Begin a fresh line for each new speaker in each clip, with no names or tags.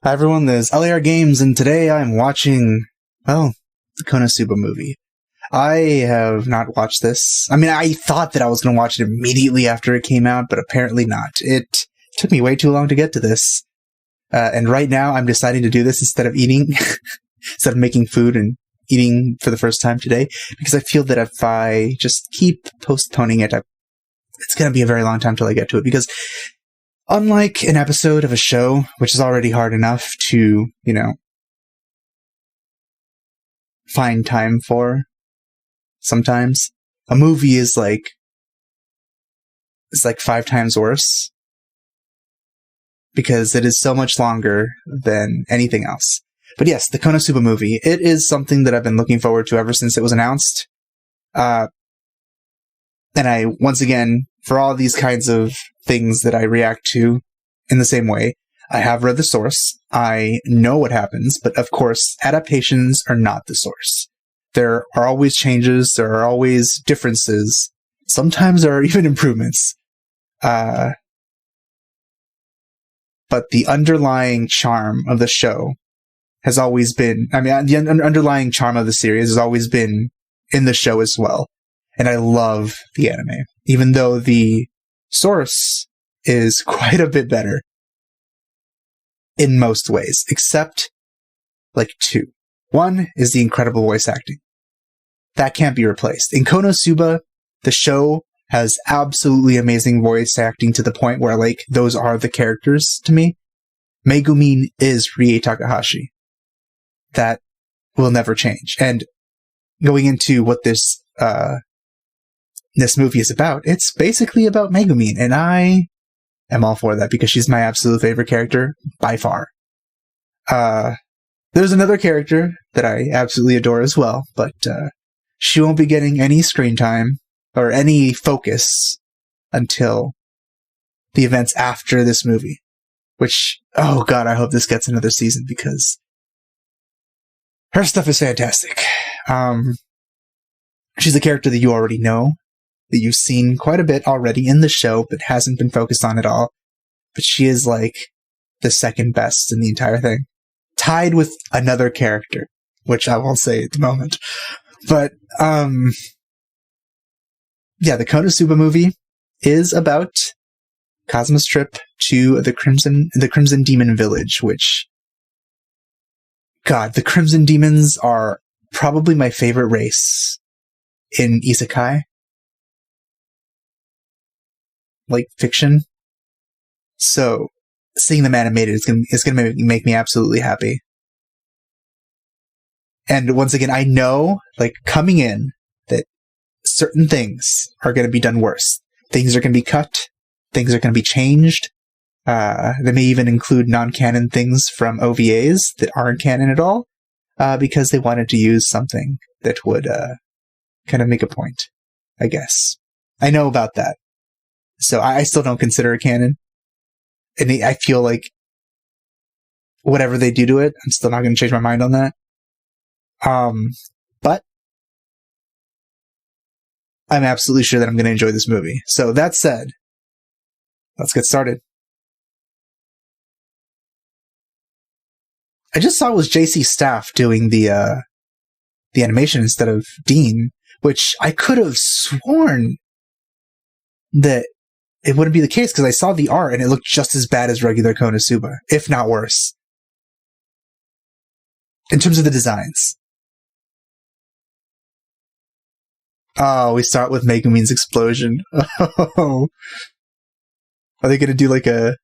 Hi everyone, this is LAR Games, and today I'm watching, well, the Konosuba movie. I have not watched this. I mean, I thought that I was going to watch it immediately after it came out, but apparently not. It took me way too long to get to this. And right now I'm deciding to do this instead of eating, instead of making food and eating for the first time today, because I feel that if I just keep postponing it, it's going to be a very long time till I get to it, because unlike an episode of a show, which is already hard enough to, find time for, sometimes, a movie is like 5 times worse, because it is so much longer than anything else. But yes, the Konosuba movie, it is something that I've been looking forward to ever since it was announced. And I, once again, for all these kinds of things that I react to in the same way, I have read the source, I know what happens, but of course, adaptations are not the source. There are always changes, there are always differences, sometimes there are even improvements. But the underlying charm of the show has always been, the underlying charm of the series has always been in the show as well. And I love the anime, even though the source is quite a bit better in most ways, except like 2. One is the incredible voice acting. That can't be replaced. In Konosuba, the show has absolutely amazing voice acting to the point where, those are the characters to me. Megumin is Rie Takahashi. That will never change. And going into what this movie is about, it's basically about Megumin, and I am all for that because she's my absolute favorite character by far. There's another character that I absolutely adore as well, but she won't be getting any screen time or any focus until the events after this movie, which, oh god, I hope this gets another season because her stuff is fantastic. She's a character that you already know, that you've seen quite a bit already in the show, but hasn't been focused on at all. But she is the second best in the entire thing. Tied with another character, which I won't say at the moment. But, yeah, the Konosuba movie is about Kazuma's trip to the Crimson Demon Village, which, god, the Crimson Demons are probably my favorite race in Isekai. Fiction. So, seeing them animated is gonna make me absolutely happy. And once again, I know, coming in, that certain things are gonna be done worse. Things are gonna be cut. Things are gonna be changed. They may even include non-canon things from OVAs that aren't canon at all, because they wanted to use something that would, kind of make a point, I guess. I know about that. So I still don't consider it canon. And I feel like whatever they do to it, I'm still not going to change my mind on that. But I'm absolutely sure that I'm going to enjoy this movie. So that said, let's get started. I just saw it was JC Staff doing the animation instead of Dean, which I could have sworn that it wouldn't be the case because I saw the art and it looked just as bad as regular Konosuba, if not worse. In terms of the designs. Oh, we start with Megumin's explosion. Oh. Are they going to do a...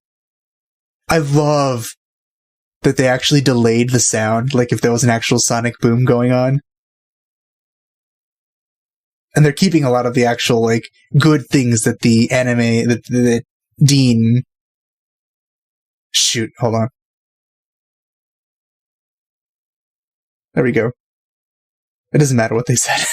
I love that they actually delayed the sound, if there was an actual sonic boom going on. And they're keeping a lot of the actual, good things that the anime, that Dean... Shoot, hold on. There we go. It doesn't matter what they said.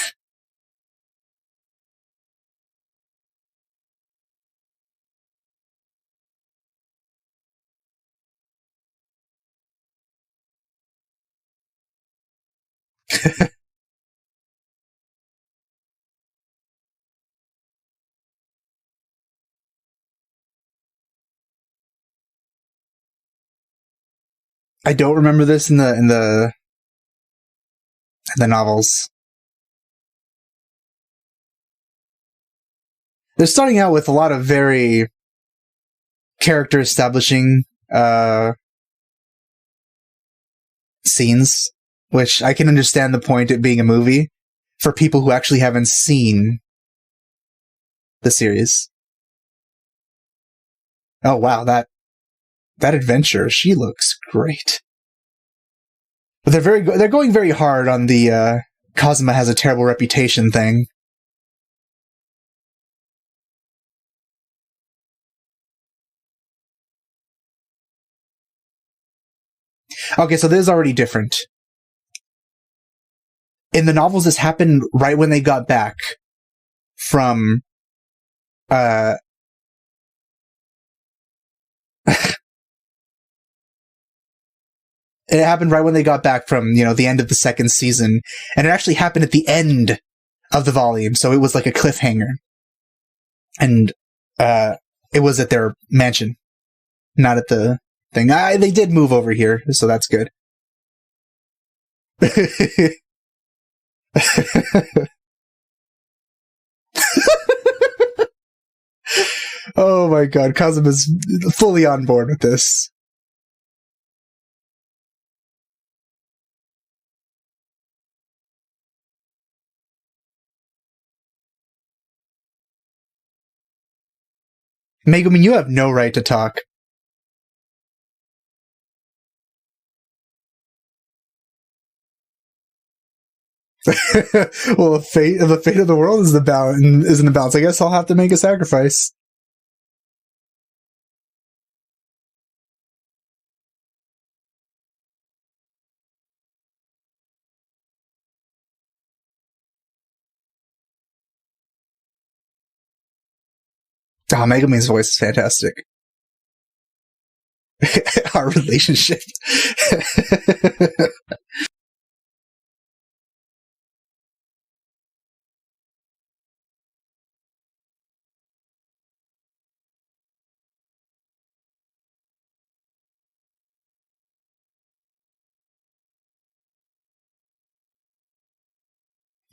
I don't remember this in the novels. They're starting out with a lot of very character establishing scenes, which I can understand the point of being a movie for people who actually haven't seen the series. Oh wow, that adventure, she looks great. But they're going very hard on the Kazuma has a terrible reputation thing. Okay, so this is already different. In the novels, this happened right when they got back from it happened right when they got back from, the end of the second season. And it actually happened at the end of the volume, so it was like a cliffhanger. And it was at their mansion, not at the thing. They did move over here, so that's good. Oh my god, Kazuma's fully on board with this. Megumi, you have no right to talk. Well, the fate of the world is isn't the balance. I guess I'll have to make a sacrifice. Oh, Megumi's voice is fantastic. Our relationship.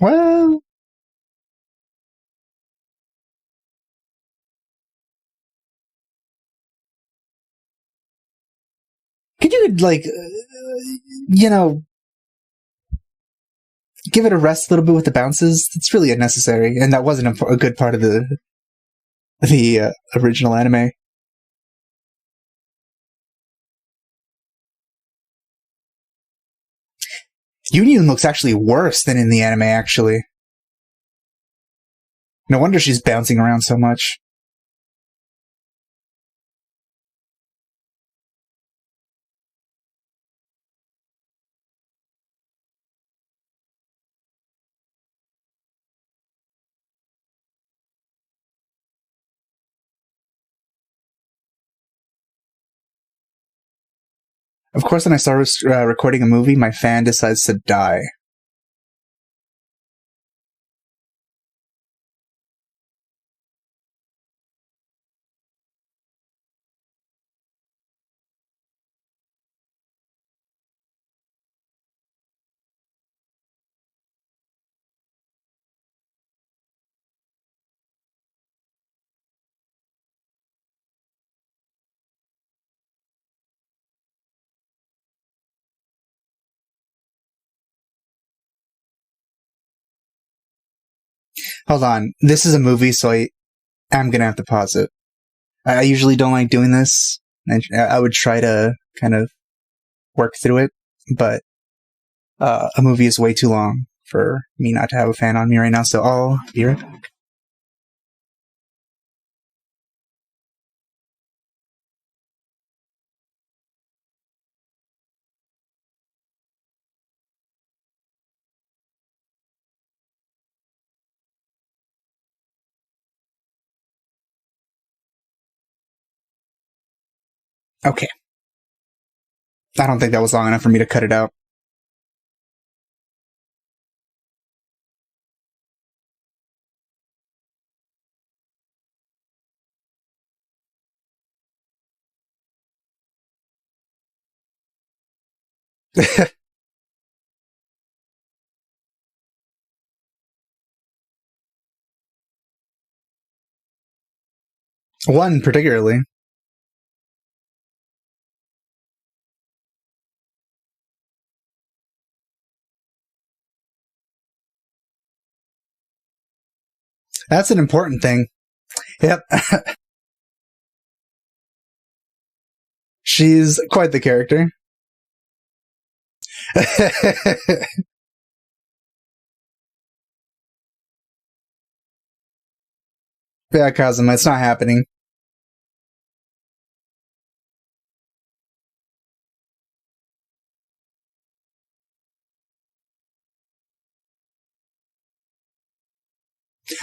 Well, could you give it a rest a little bit with the bounces? It's really unnecessary, and that wasn't a good part of the original anime. Union looks actually worse than in the anime, actually. No wonder she's bouncing around so much. Of course, when I start recording a movie, my fan decides to die. Hold on. This is a movie, so I'm gonna have to pause it. I usually don't like doing this. I would try to kind of work through it, but a movie is way too long for me not to have a fan on me right now, so I'll be right back. Okay. I don't think that was long enough for me to cut it out. One particularly. That's an important thing. Yep. She's quite the character. Yeah, Kazuma, it's not happening.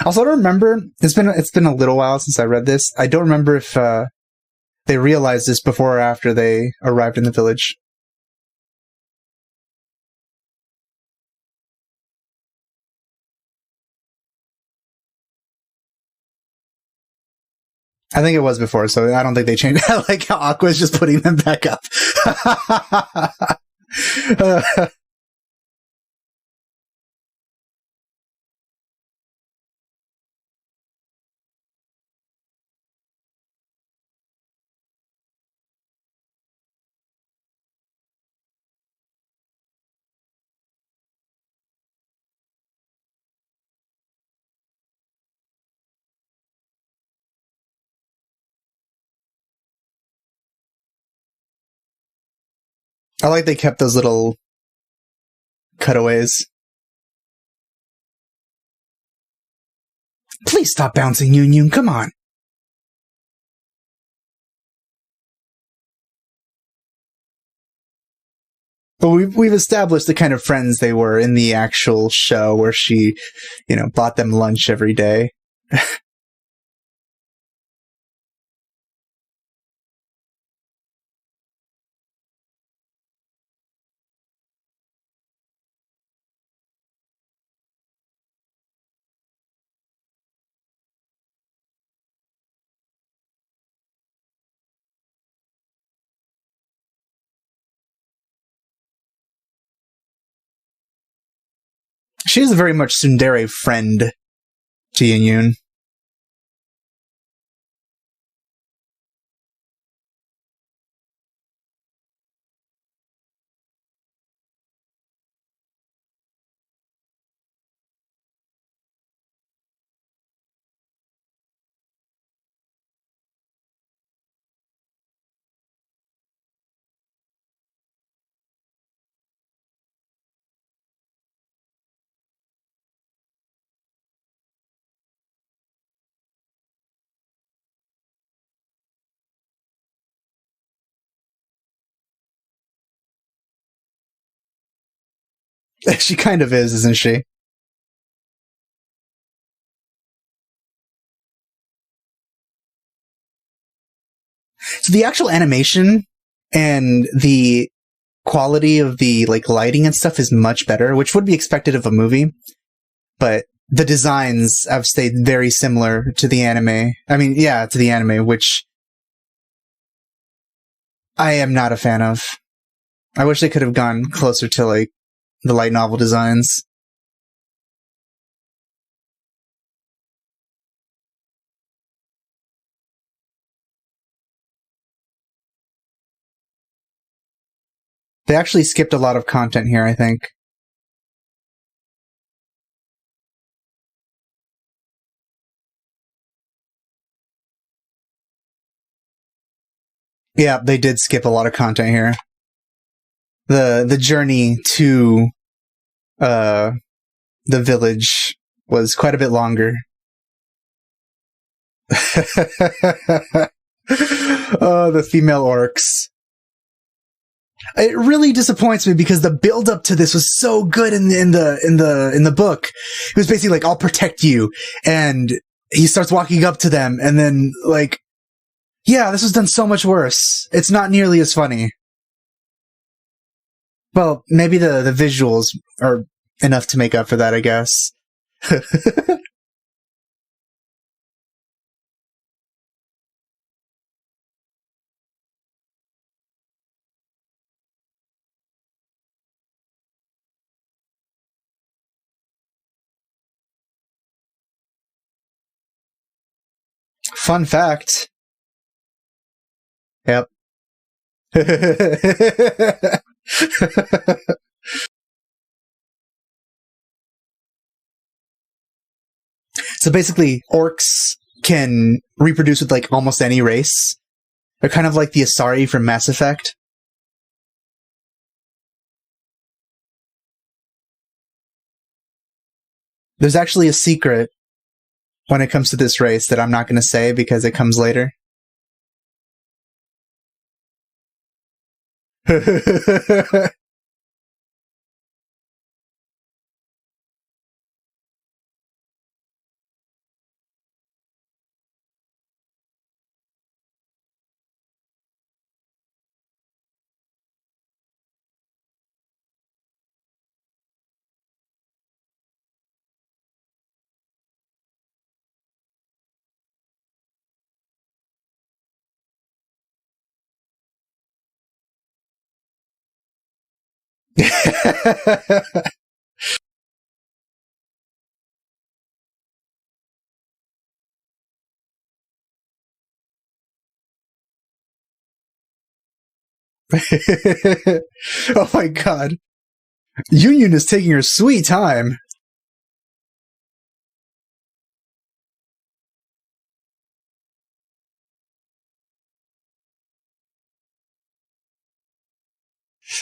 Also, I don't remember. It's been a little while since I read this. I don't remember if they realized this before or after they arrived in the village. I think it was before, so I don't think they changed. I like how Aqua's just putting them back up. I like they kept those little cutaways. Please stop bouncing, Yun Yun. Come on. But we've established the kind of friends they were in the actual show, where she, bought them lunch every day. She is a very much tsundere friend to Yun Yun. She kind of is, isn't she? So the actual animation and the quality of the lighting and stuff is much better, which would be expected of a movie. But the designs have stayed very similar to the anime. I mean, yeah, to the anime, which I am not a fan of. I wish they could have gone closer to the light novel designs. They actually skipped a lot of content here, I think. Yeah, they did skip a lot of content here. The journey to the village was quite a bit longer. Oh, the female orcs. It really disappoints me because the build up to this was so good in the book. It was basically I'll protect you, and he starts walking up to them, and then yeah, this was done so much worse. It's not nearly as funny. Well, maybe the visuals are enough to make up for that, I guess. Fun fact. Yep. So basically, orcs can reproduce with like almost any race. They're kind of like the Asari from Mass Effect. There's actually a secret when it comes to this race that I'm not going to say because it comes later. Oh my god. Union is taking her sweet time.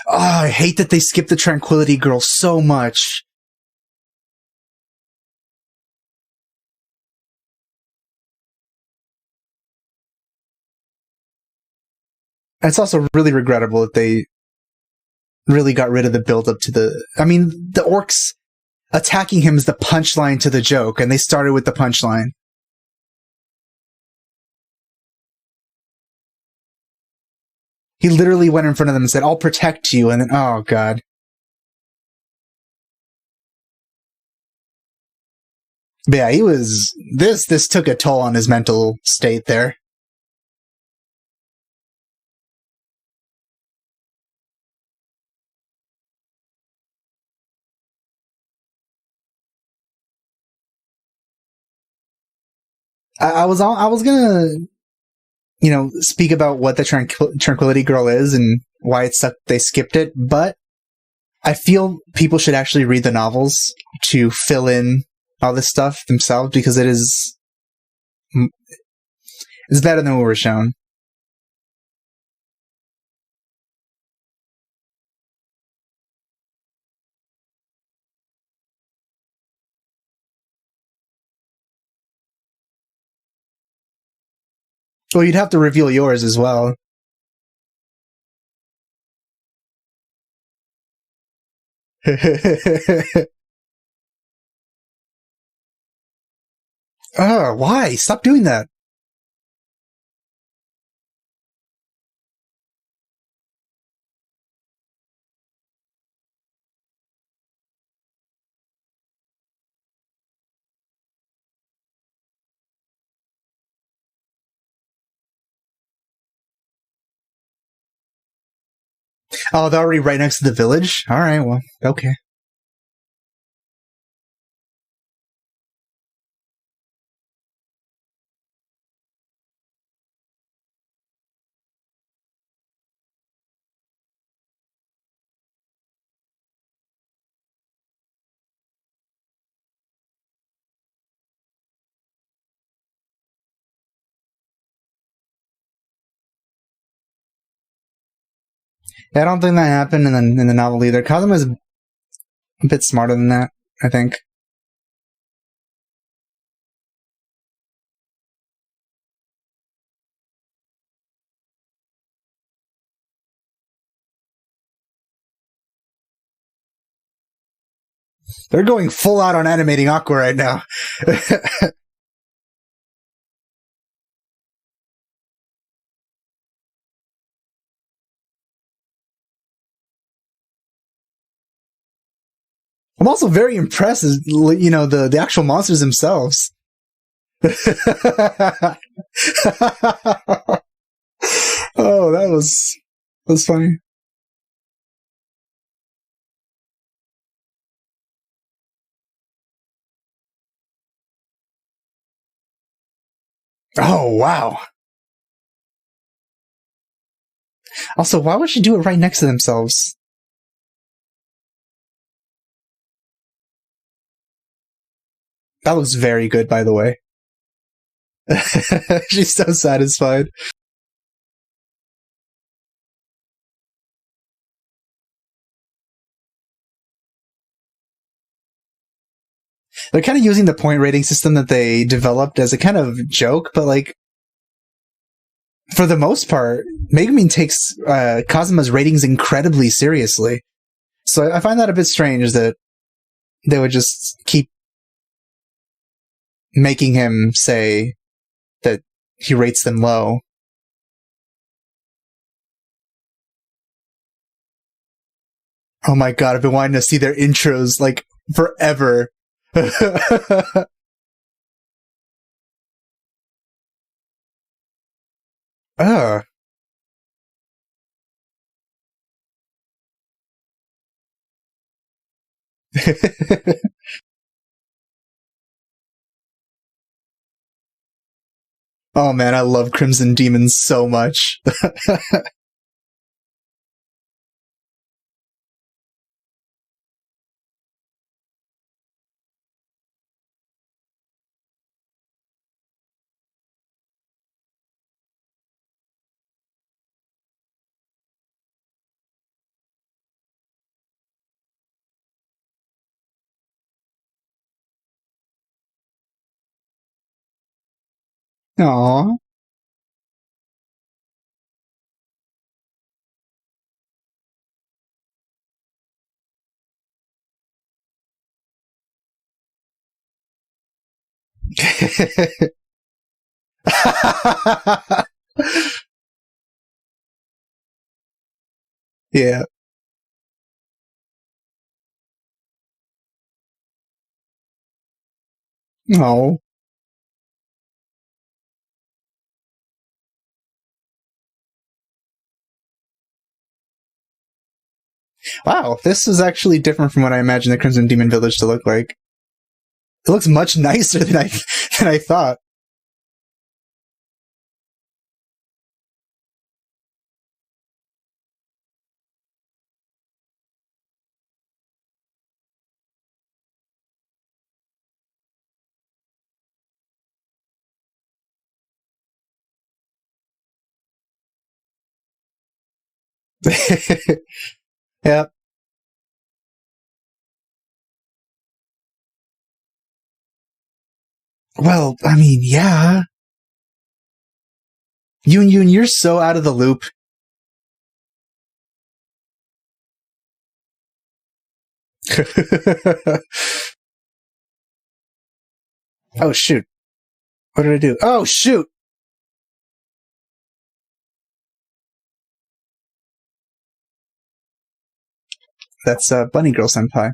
Oh, I hate that they skipped the Tranquility Girl so much. It's also really regrettable that they really got rid of the build up to the... I mean, the orcs attacking him is the punchline to the joke, and they started with the punchline. He literally went in front of them and said, "I'll protect you," and then, oh god. But yeah, he was... This took a toll on his mental state there. I was gonna, speak about what the Tranquility Girl is and why it sucked they skipped it, but I feel people should actually read the novels to fill in all this stuff themselves because it's better than what we're shown. Well, you'd have to reveal yours as well. Oh, why? Stop doing that. Oh, they're already right next to the village? Alright, well, okay. Yeah, I don't think that happened in the novel either. Kazuma's a bit smarter than that, I think. They're going full out on animating Aqua right now. I'm also very impressed as, the actual monsters themselves. Oh, that was funny. Oh, wow. Also, why would you do it right next to themselves? That looks very good, by the way. She's so satisfied. They're kind of using the point rating system that they developed as a kind of joke, but like, for the most part, Megumin takes Kazuma's ratings incredibly seriously. So I find that a bit strange that they would just keep making him say that he rates them low. Oh my god, I've been wanting to see their intros like forever. Ugh. Oh man, I love Crimson Demons so much. Aww. Yeah. Oh. Wow, this is actually different from what I imagined the Crimson Demon Village to look like. It looks much nicer than I thought. Yeah. Well, I mean, yeah. Yun, you're so out of the loop. Oh shoot. What did I do? Oh shoot. That's Bunny Girl Senpai.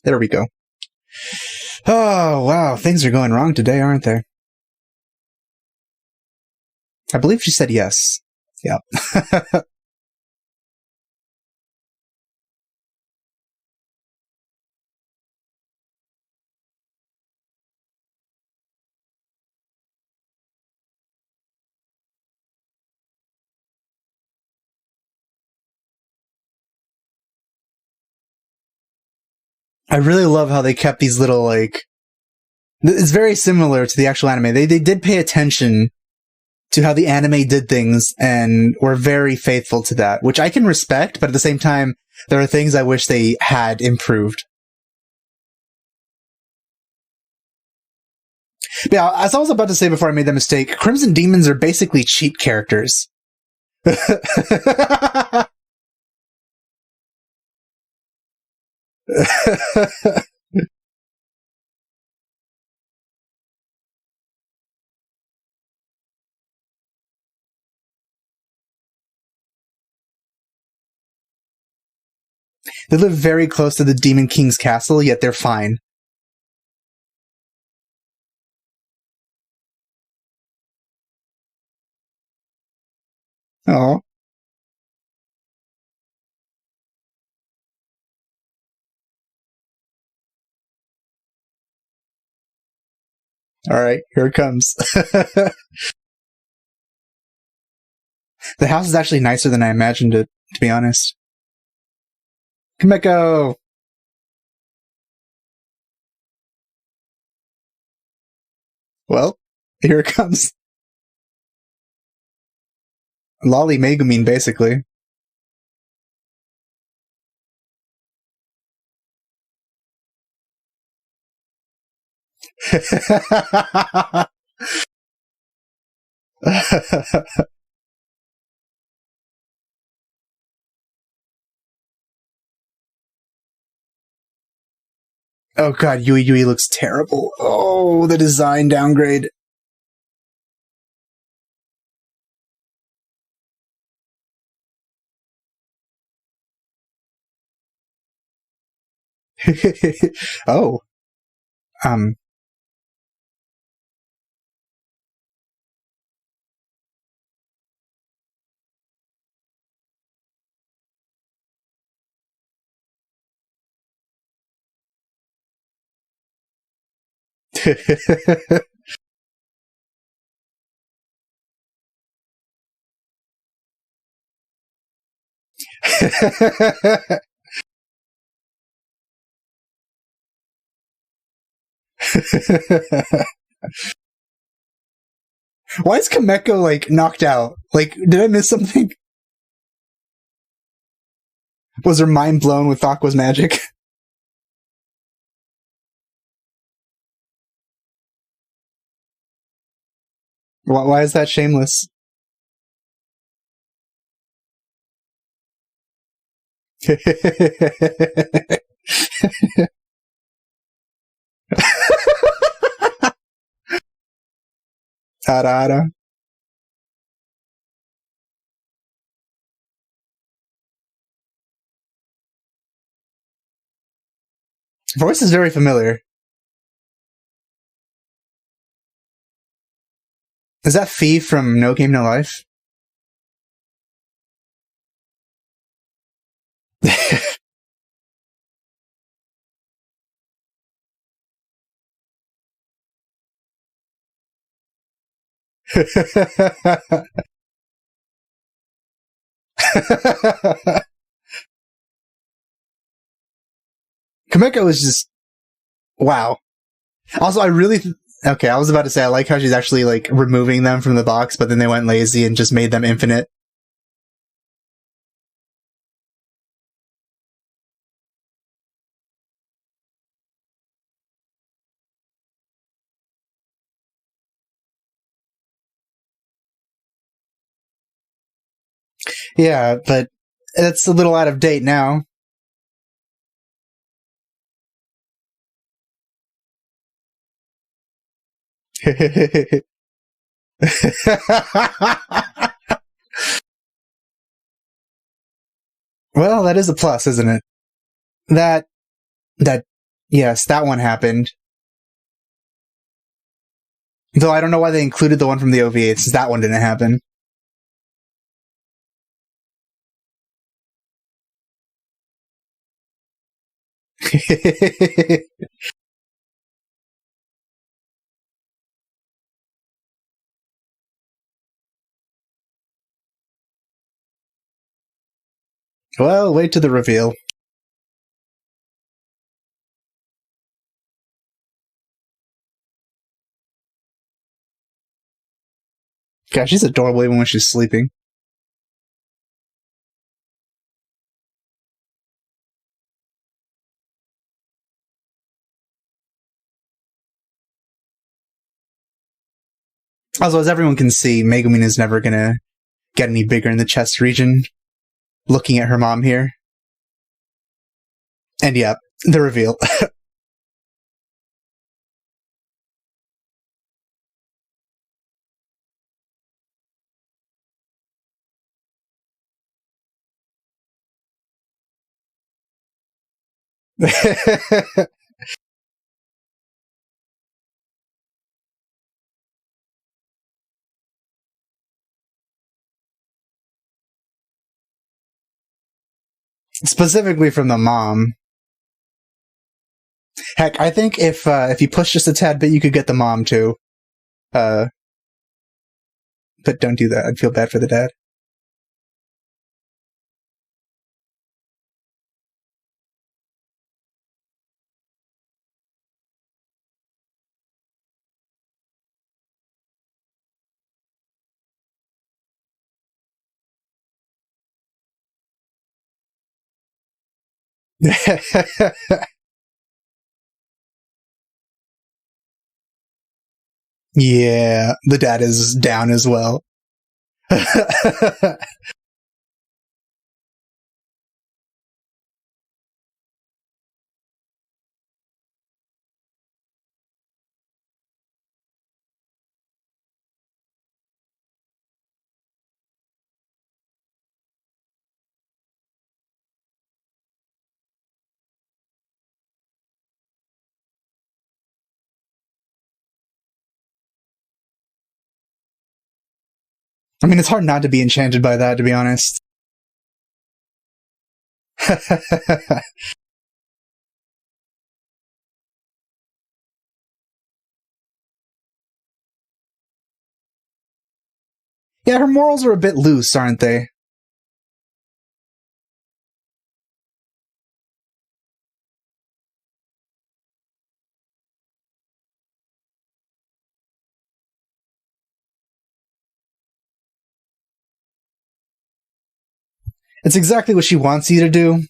There we go. Oh wow, things are going wrong today, aren't they? I believe she said yes. Yeah. I really love how they kept these little like. It's very similar to the actual anime. They did pay attention to how the anime did things and were very faithful to that, which I can respect, but at the same time, there are things I wish they had improved. But yeah, as I was about to say before I made that mistake, Crimson Demons are basically cheat characters. They live very close to the Demon King's castle, yet they're fine. Oh. Alright, here it comes. The house is actually nicer than I imagined it, to be honest. Kameko! Well, here it comes. Lolly Megumin, basically. Oh god, Yui Yui looks terrible. Oh, the design downgrade. Oh. Um. Why is Kameko, like, knocked out? Like, did I miss something? Was her mind blown with Aqua's magic? Why is that shameless? Tarara. Voice is very familiar. Is that Fee from No Game No Life? Kameko is just wow. Also, I really okay. I was about to say I like how she's actually like removing them from the box, but then they went lazy and just made them infinite. Yeah, but it's a little out of date now. Well, that is a plus, isn't it? That that yes, that one happened. Though I don't know why they included the one from the OVA, since that one didn't happen. Well, wait to the reveal. Gosh, she's adorable even when she's sleeping. Also, as everyone can see, Megumin is never gonna get any bigger in the chest region. Looking at her mom here. And yeah, the reveal. Specifically from the mom. Heck, I think if you push just a tad bit, you could get the mom too. But don't do that. I'd feel bad for the dad. Yeah, the dad is down as well. I mean, it's hard not to be enchanted by that, to be honest. Yeah, her morals are a bit loose, aren't they? It's exactly what she wants you to do.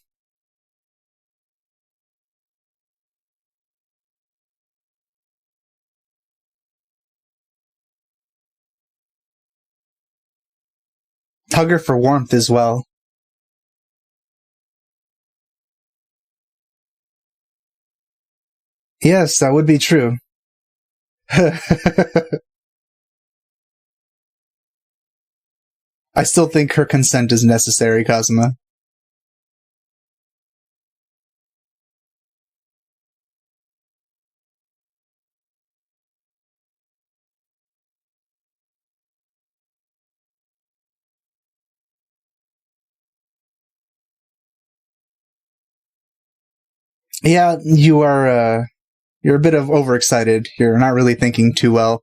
Hug her for warmth as well. Yes, that would be true. I still think her consent is necessary, Kazuma. Yeah, you're a bit of overexcited. You're not really thinking too well.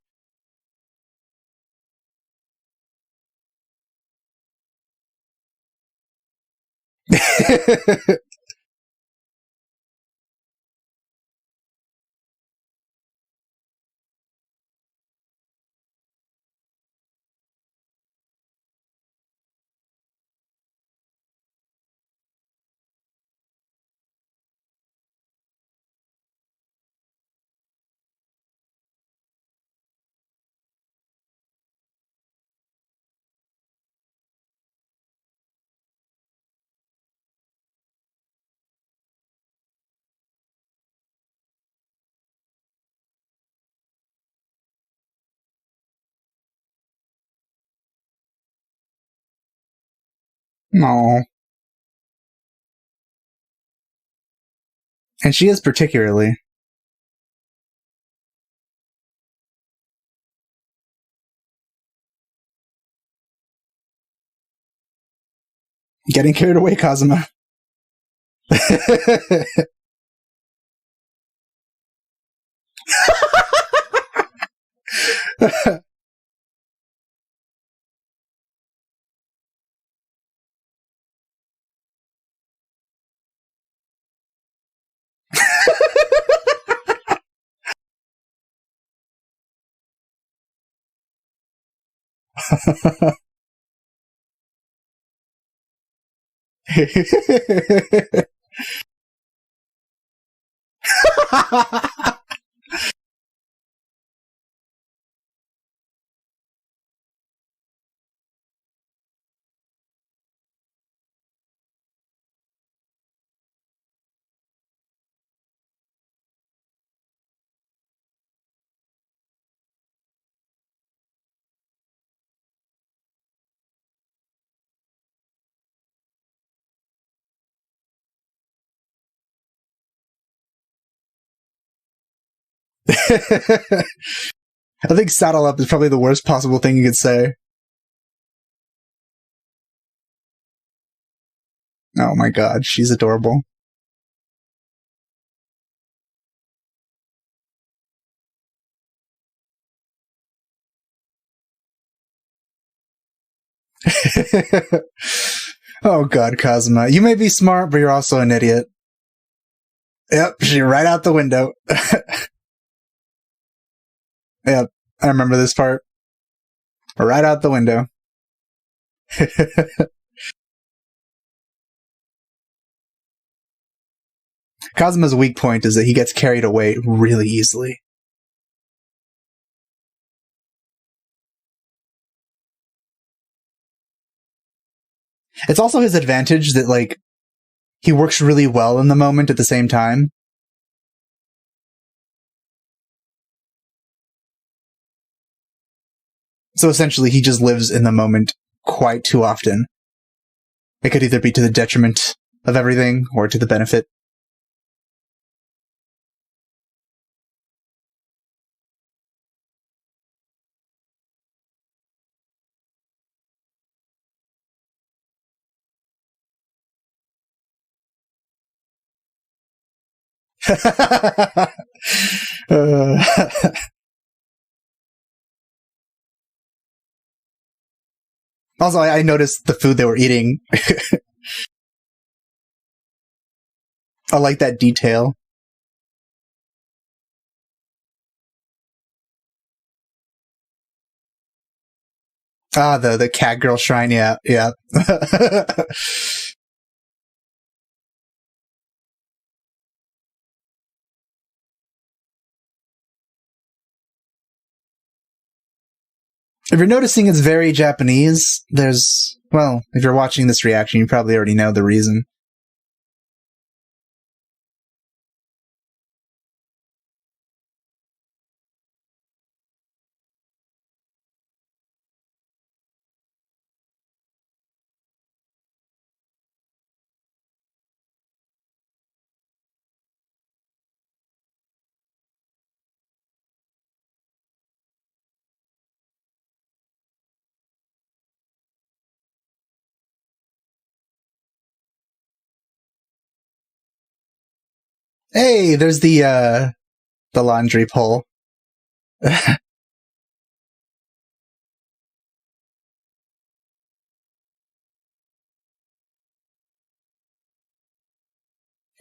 No. And she is particularly. Getting carried away, Kazuma. I think saddle up is probably the worst possible thing you could say. Oh my god, she's adorable. Oh god, Kazuma. You may be smart, but you're also an idiot. Yep, she right out the window. Yep, I remember this part. Right out the window. Kazuma's weak point is that he gets carried away really easily. It's also his advantage that, like, he works really well in the moment at the same time. So essentially, he just lives in the moment quite too often. It could either be to the detriment of everything or to the benefit. Also, I noticed the food they were eating. I like that detail. Ah, the cat girl shrine, yeah. If you're noticing it's very Japanese, well, if you're watching this reaction, you probably already know the reason. Hey, there's the laundry pole.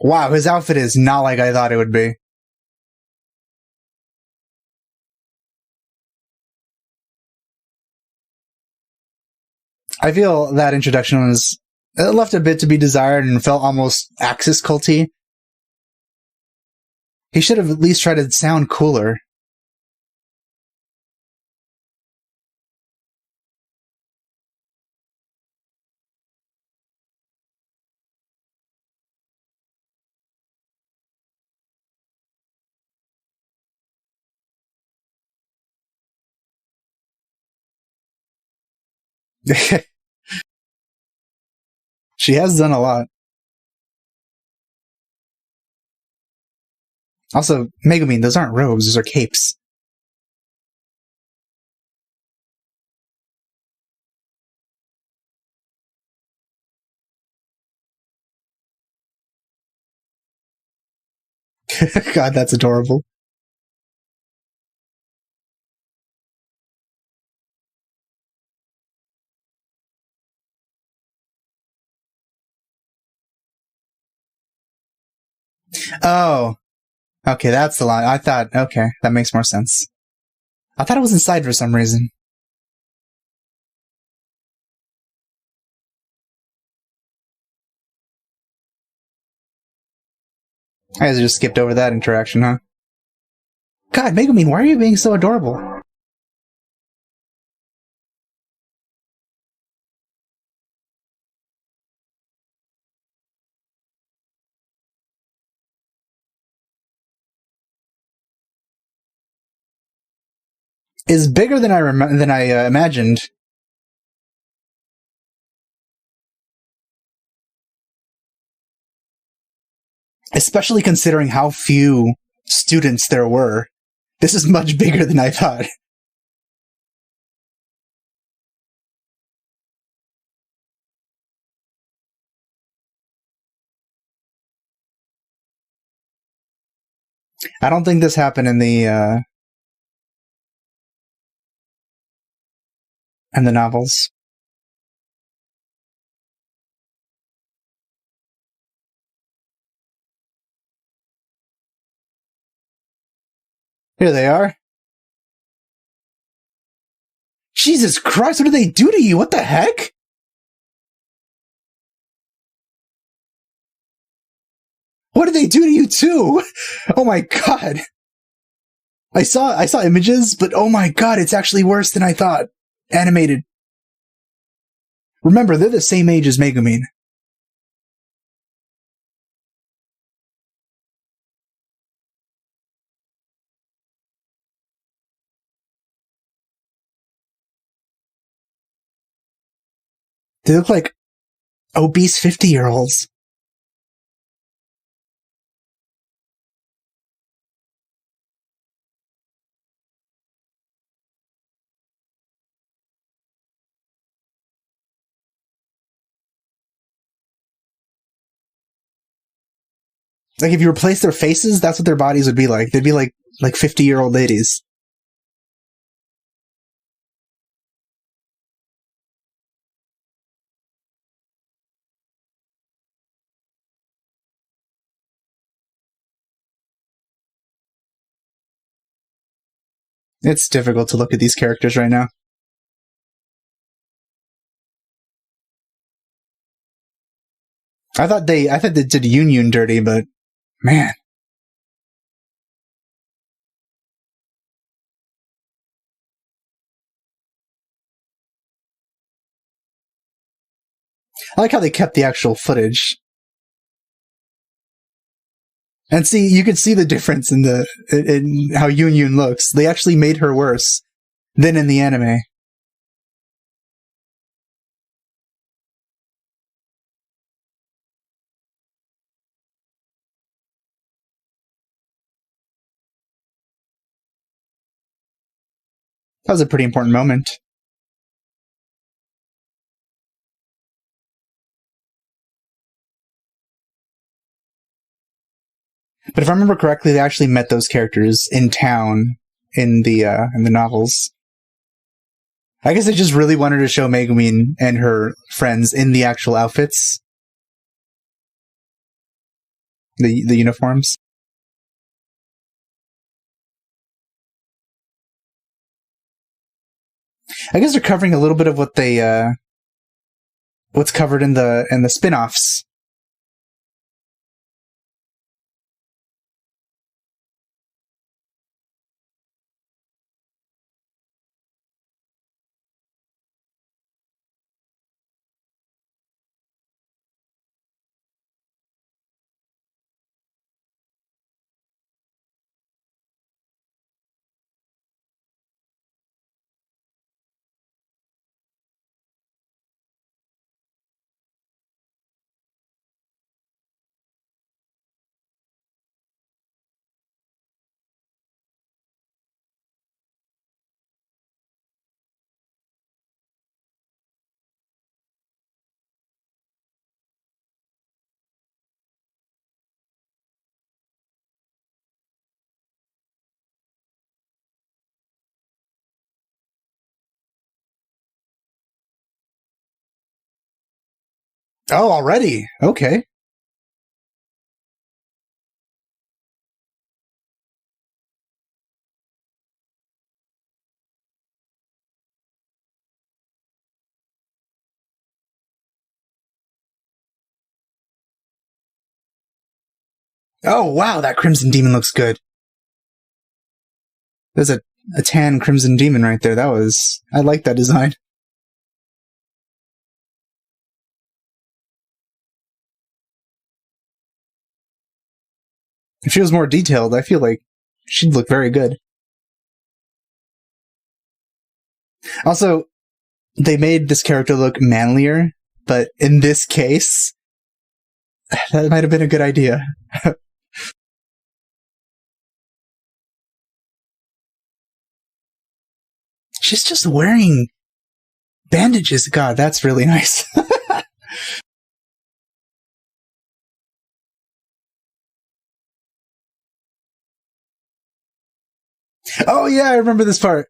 Wow, his outfit is not like I thought it would be. I feel that introduction was left a bit to be desired and felt almost Axis culty. He should have at least tried to sound cooler. She has done a lot. Also, Megumin, those aren't robes, those are capes. God, that's adorable. Oh, okay, that's the line. I thought, okay, that makes more sense. I thought it was inside for some reason. I guess I just skipped over that interaction, huh? God, Megumin, why are you being so adorable? Is bigger than I imagined. Especially considering how few students there were. This is much bigger than I thought. I don't think this happened in the novels. Here they are. Jesus Christ, what did they do to you? What the heck? What did they do to you too? Oh my god. I saw images, but oh my god, it's actually worse than I thought. Animated. Remember, they're the same age as Megumin. They look like obese 50-year-olds. Like, if you replace their faces, that's what their bodies would be like. They'd be like 50-year-old ladies. It's difficult to look at these characters right now. I thought they did Yun dirty, but man. I like how they kept the actual footage. And see, you could see the difference in how Yun looks. They actually made her worse than in the anime. That was a pretty important moment. But if I remember correctly, they actually met those characters in town in the novels. I guess they just really wanted to show Megumin and her friends in the actual outfits. The uniforms. I guess they're covering a little bit of what what's covered in the spin-offs. Oh, already? Okay. Oh, wow, that Crimson Demon looks good. There's a tan Crimson Demon right there. I like that design. If she was more detailed, I feel like she'd look very good. Also, they made this character look manlier, but in this case, that might have been a good idea. she's just wearing bandages. God, that's really nice. Oh yeah, I remember this part.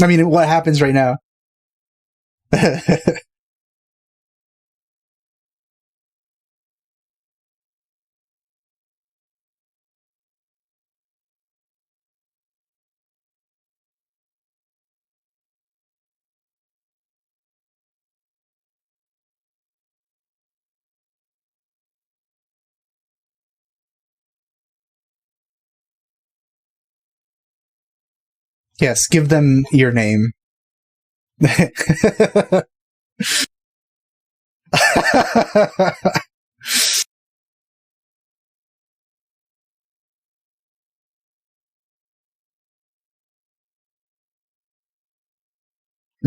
I mean, what happens right now? Yes, give them your name. He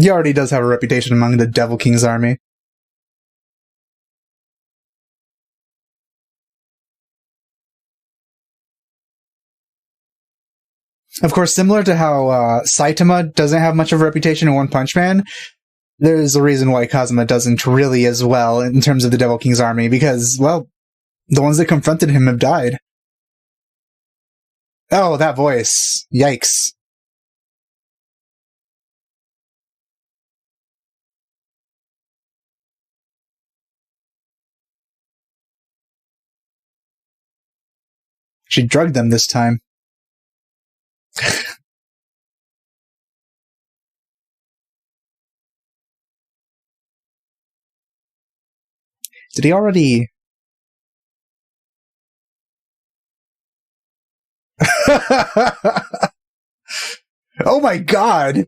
already does have a reputation among the Devil King's army. Of course, similar to how Saitama doesn't have much of a reputation in One Punch Man, there's a reason why Kazuma doesn't really as well in terms of the Devil King's army, because, well, the ones that confronted him have died. Oh, that voice. Yikes. She drugged them this time. Did he already... Oh my god!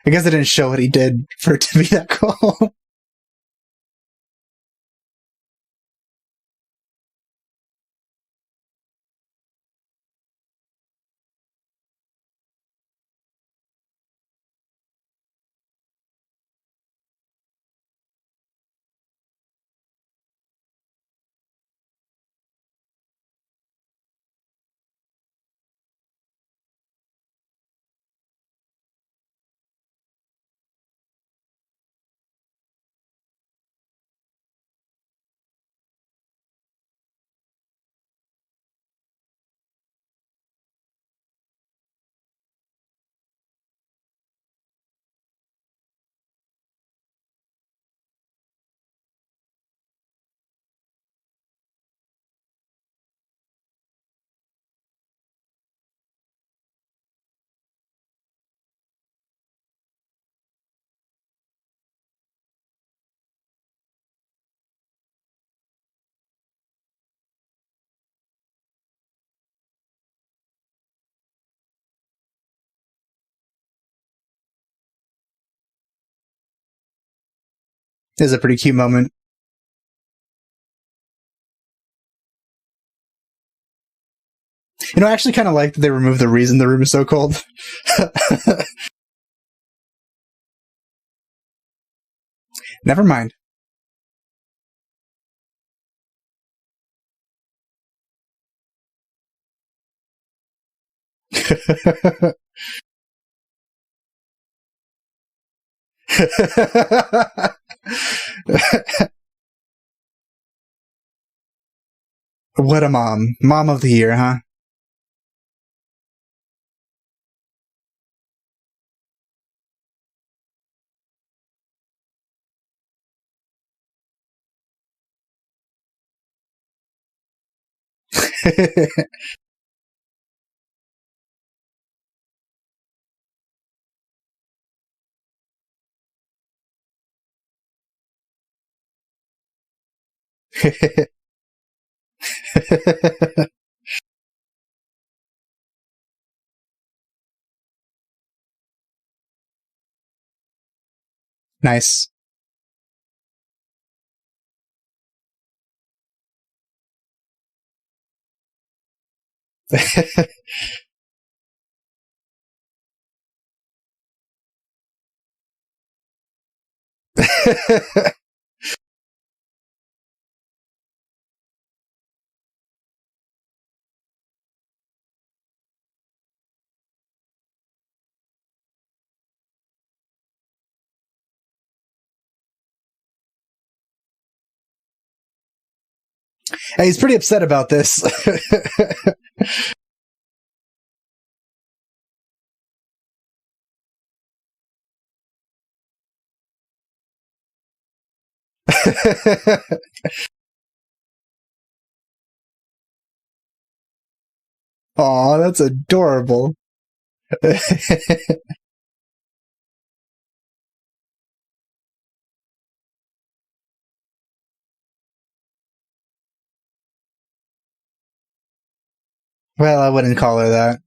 I guess I didn't show what he did for it to be that cool. It was a pretty cute moment. You know, I actually kind of like that they removed the reason the room is so cold. Never mind. What a mom. Mom of the year, huh? Nice. Hey, he's pretty upset about this. Aw, that's adorable. Well, I wouldn't call her that.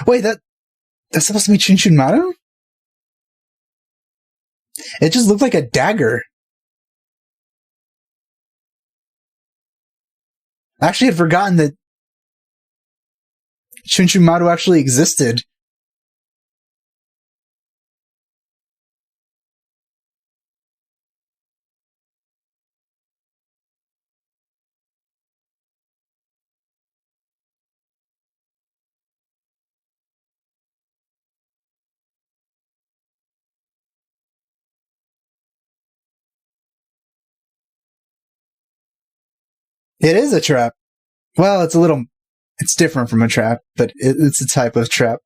Wait, that's supposed to be Chunchunmaru? It just looked like a dagger. I actually had forgotten that Chunchunmaru actually existed. It is a trap. Well, it's different from a trap, but it's a type of trap.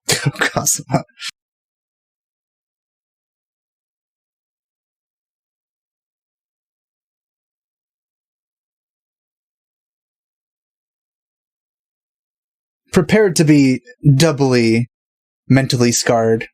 Konosuba. Prepared to be doubly mentally scarred.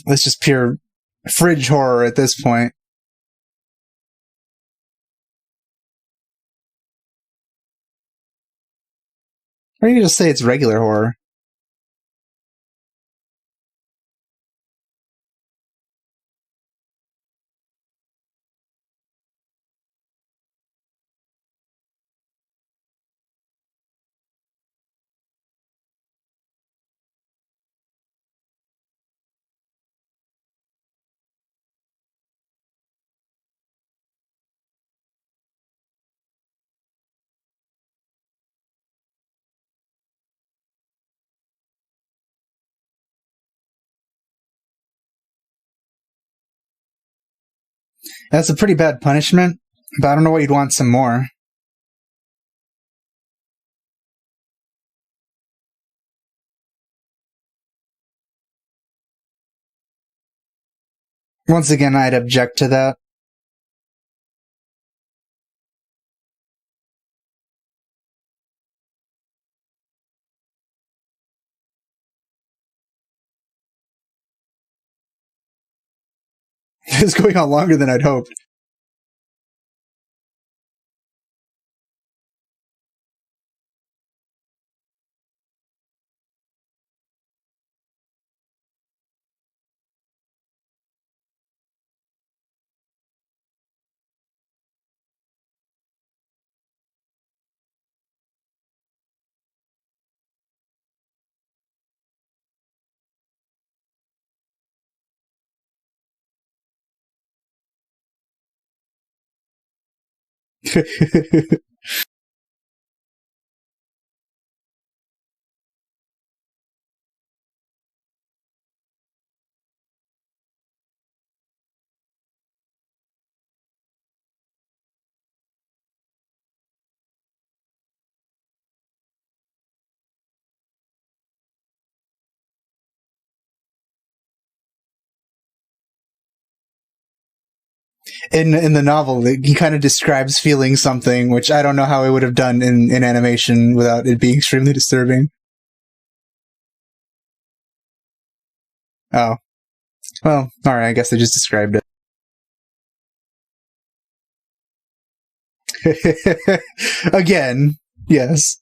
That's just pure fridge horror at this point. Or you can just say it's regular horror. That's a pretty bad punishment, but I don't know why you'd want some more. Once again, I'd object to that. It's going on longer than I'd hoped. In the novel, he kind of describes feeling something, which I don't know how it would have done in animation without it being extremely disturbing. Oh. Well, alright, I guess I just described it. Again, yes.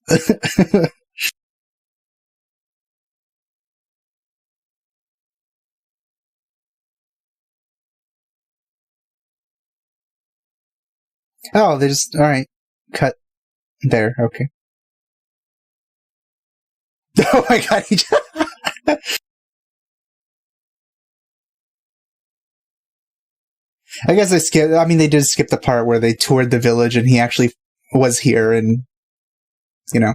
Oh, they just... Alright. Cut. There, okay. Oh my god, he just... I guess they did skip the part where they toured the village and he actually was here and, you know.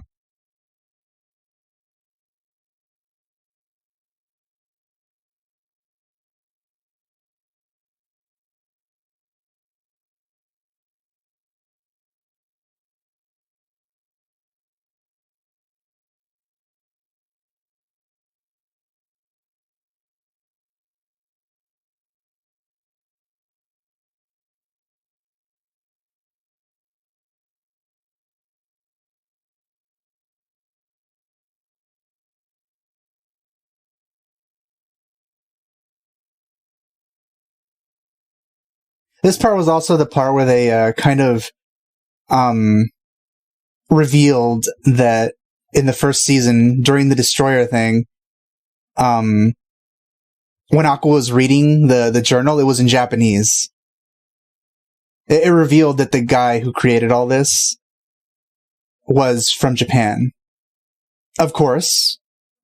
This part was also the part where they kind of revealed that in the first season, during the Destroyer thing, when Aqua was reading the journal, it was in Japanese. It revealed that the guy who created all this was from Japan. Of course,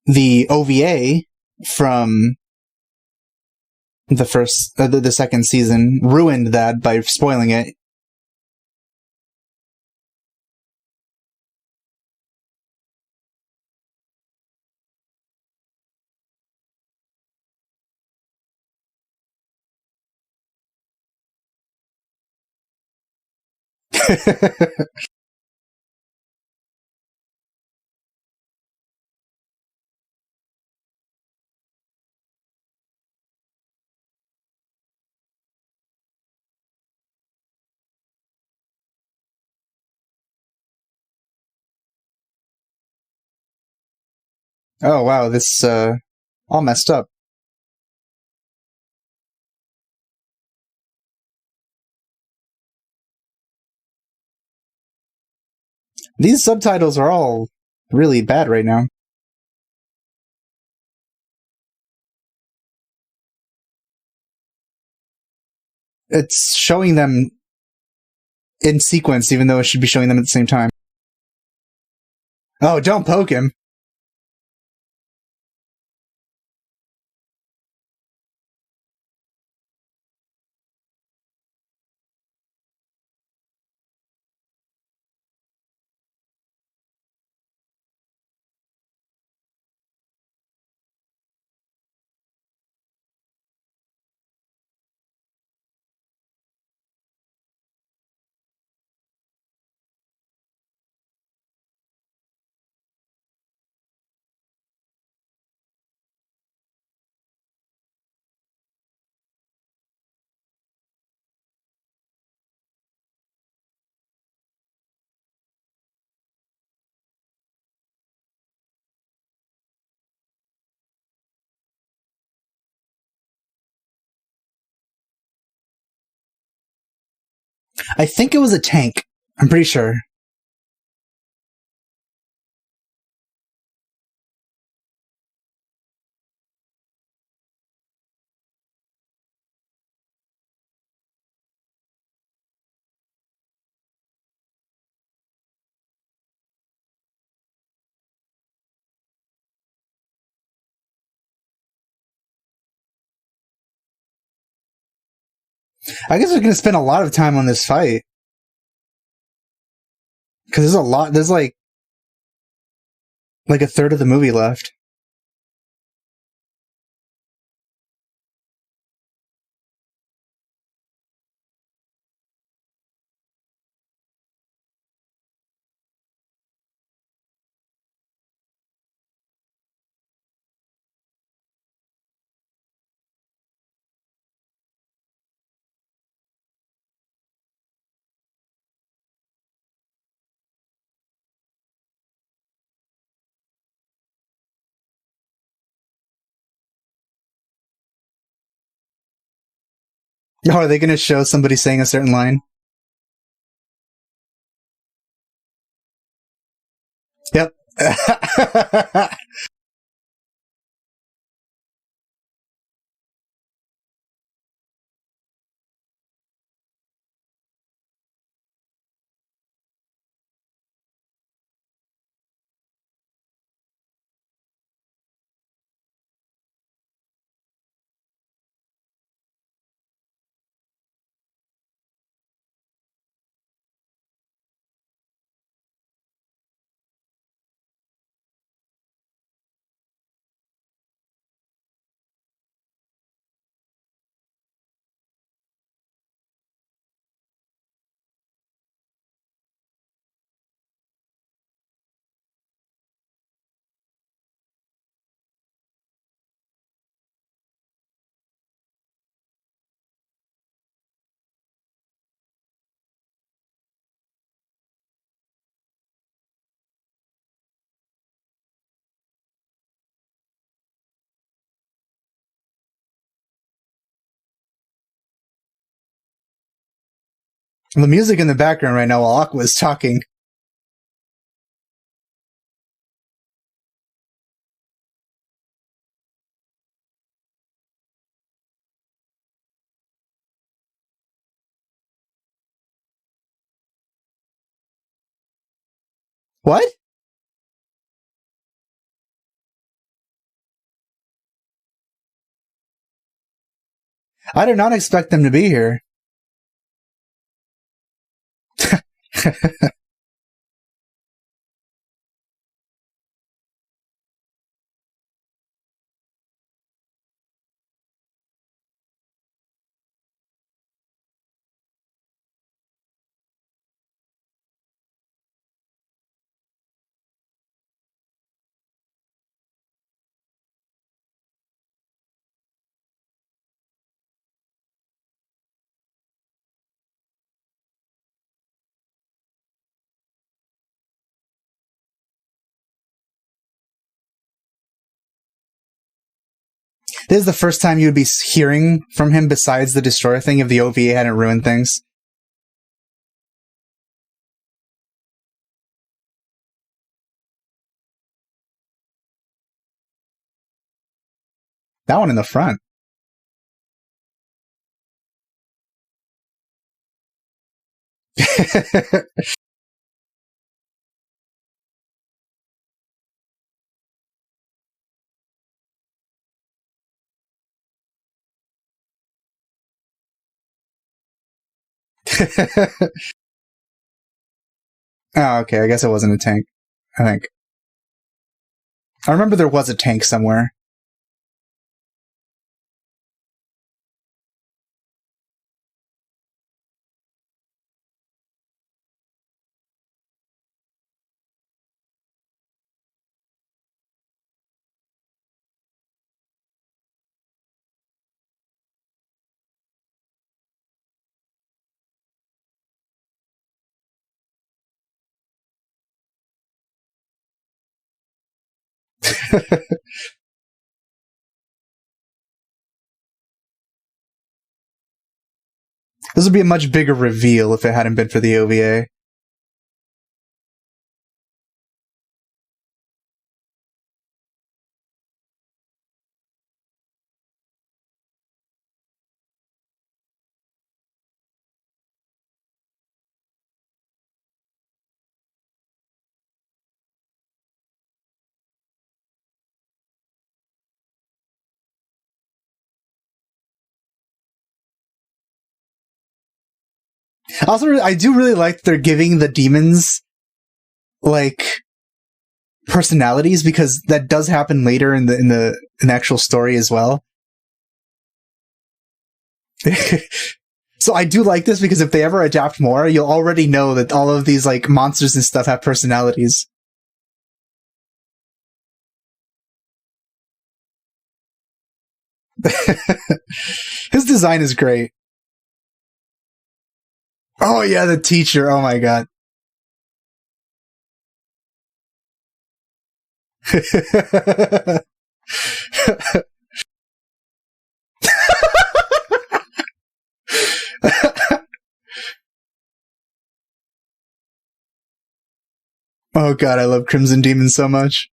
the OVA from the second season ruined that by spoiling it. Oh wow, this all messed up. These subtitles are all really bad right now. It's showing them in sequence, even though it should be showing them at the same time. Oh, don't poke him. I think it was a tank. I'm pretty sure. I guess we're going to spend a lot of time on this fight. Because there's a lot. There's like a third of the movie left. Oh, are they going to show somebody saying a certain line? Yep. The music in the background right now while Aqua is talking. What? I did not expect them to be here. This is the first time you would be hearing from him besides the Destroyer thing if the OVA hadn't ruined things. That one in the front. Oh, okay. I guess it wasn't a tank. I think. I remember there was a tank somewhere. This would be a much bigger reveal if it hadn't been for the OVA. Also, I do really like they're giving the demons like personalities, because that does happen later in the actual story as well. So I do like this because if they ever adapt more, you'll already know that all of these like monsters and stuff have personalities. His design is great. Oh yeah, the teacher. Oh my god. Oh god, I love Crimson Demon so much.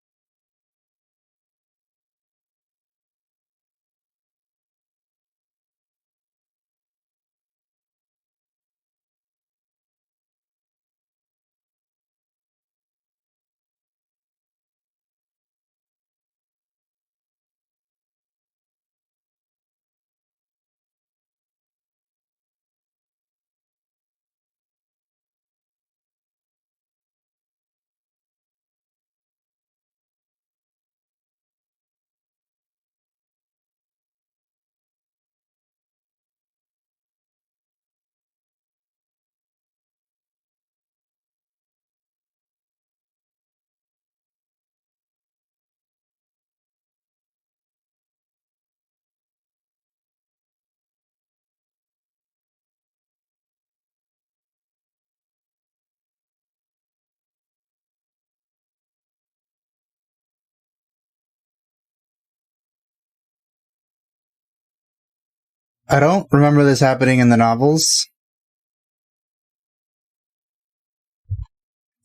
I don't remember this happening in the novels.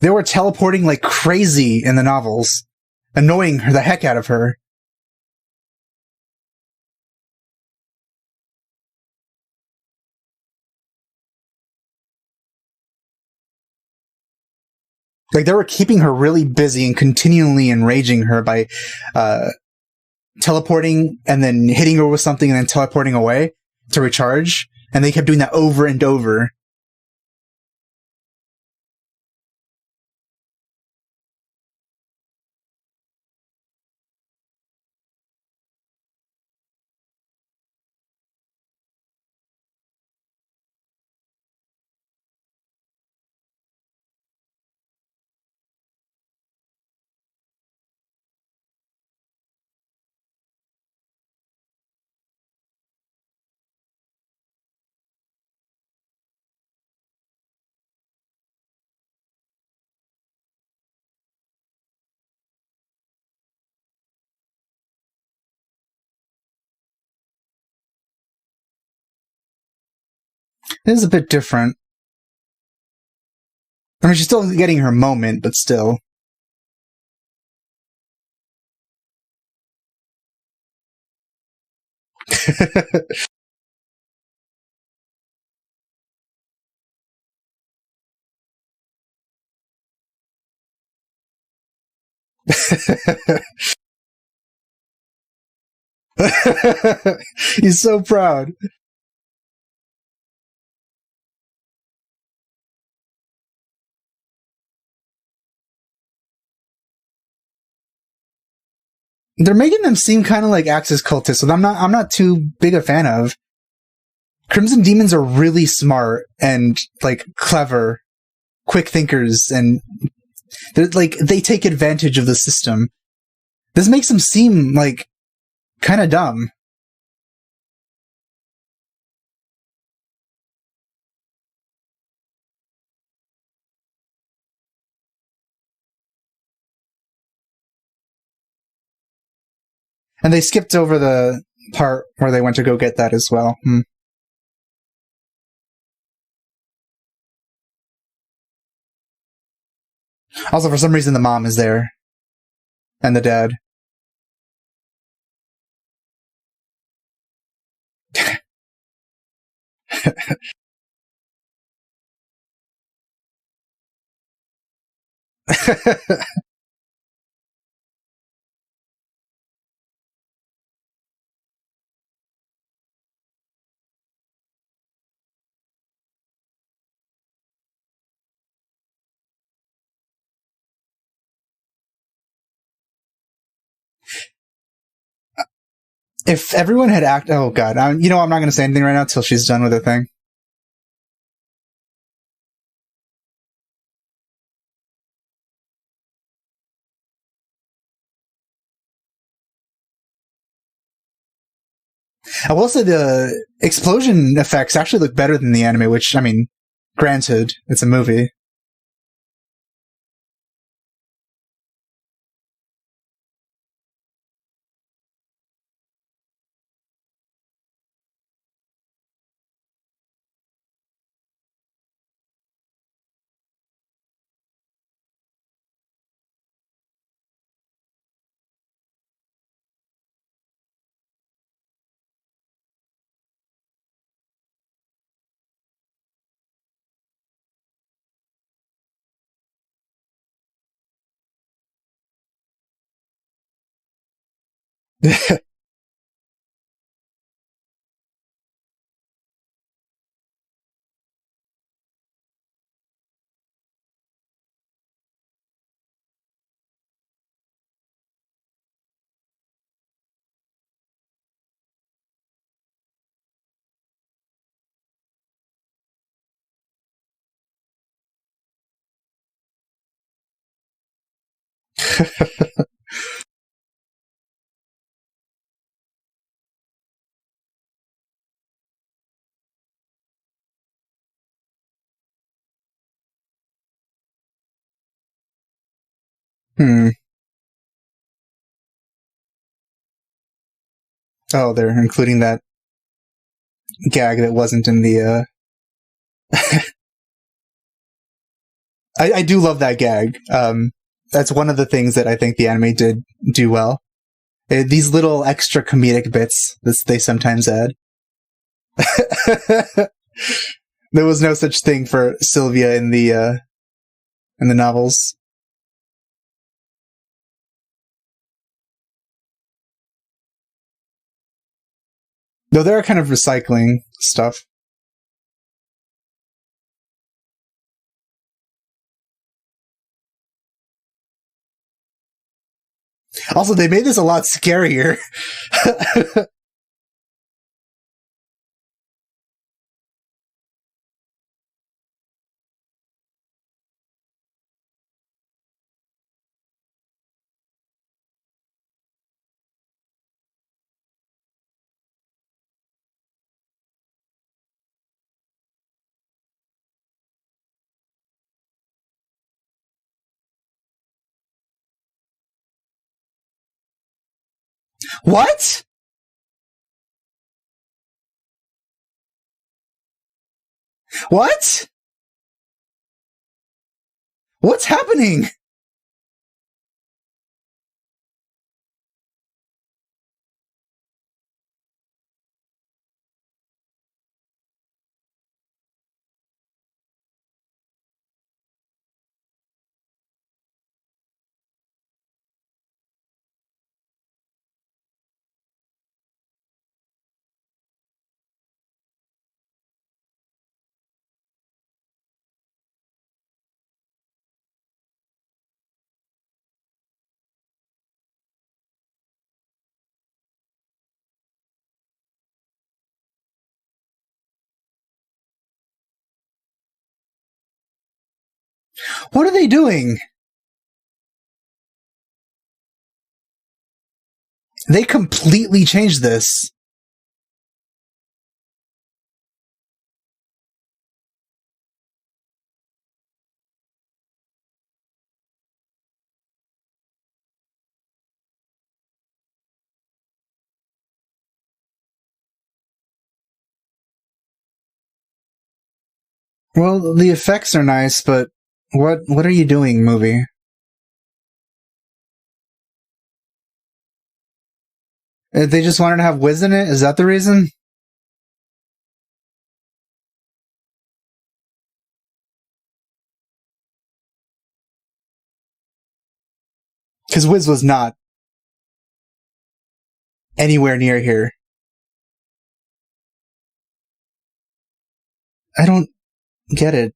They were teleporting like crazy in the novels, annoying the heck out of her. Like, they were keeping her really busy and continually enraging her by teleporting and then hitting her with something and then teleporting away to recharge. And they kept doing that over and over. It is a bit different. I mean, she's still getting her moment, but still. He's so proud. They're making them seem kind of like Axis cultists, so I'm not too big a fan of. Crimson Demons are really smart and like clever, quick thinkers, and they take advantage of the system. This makes them seem like kind of dumb. And they skipped over the part where they went to go get that as well. Also, for some reason, the mom is there. And the dad. If everyone had acted, oh god, I'm not going to say anything right now till she's done with her thing. I will say the explosion effects actually look better than the anime, which, I mean, granted, it's a movie. Hmm. Oh, they're including that gag that wasn't in the, I do love that gag. That's one of the things that I think the anime did do well. These little extra comedic bits that they sometimes add. There was no such thing for Sylvia in the novels. Though they're kind of recycling stuff. Also, they made this a lot scarier. What? What? What's happening? What are they doing? They completely changed this. Well, the effects are nice, but what are you doing, movie? They just wanted to have Wiz in it? Is that the reason? Because Wiz was not anywhere near here. I don't get it.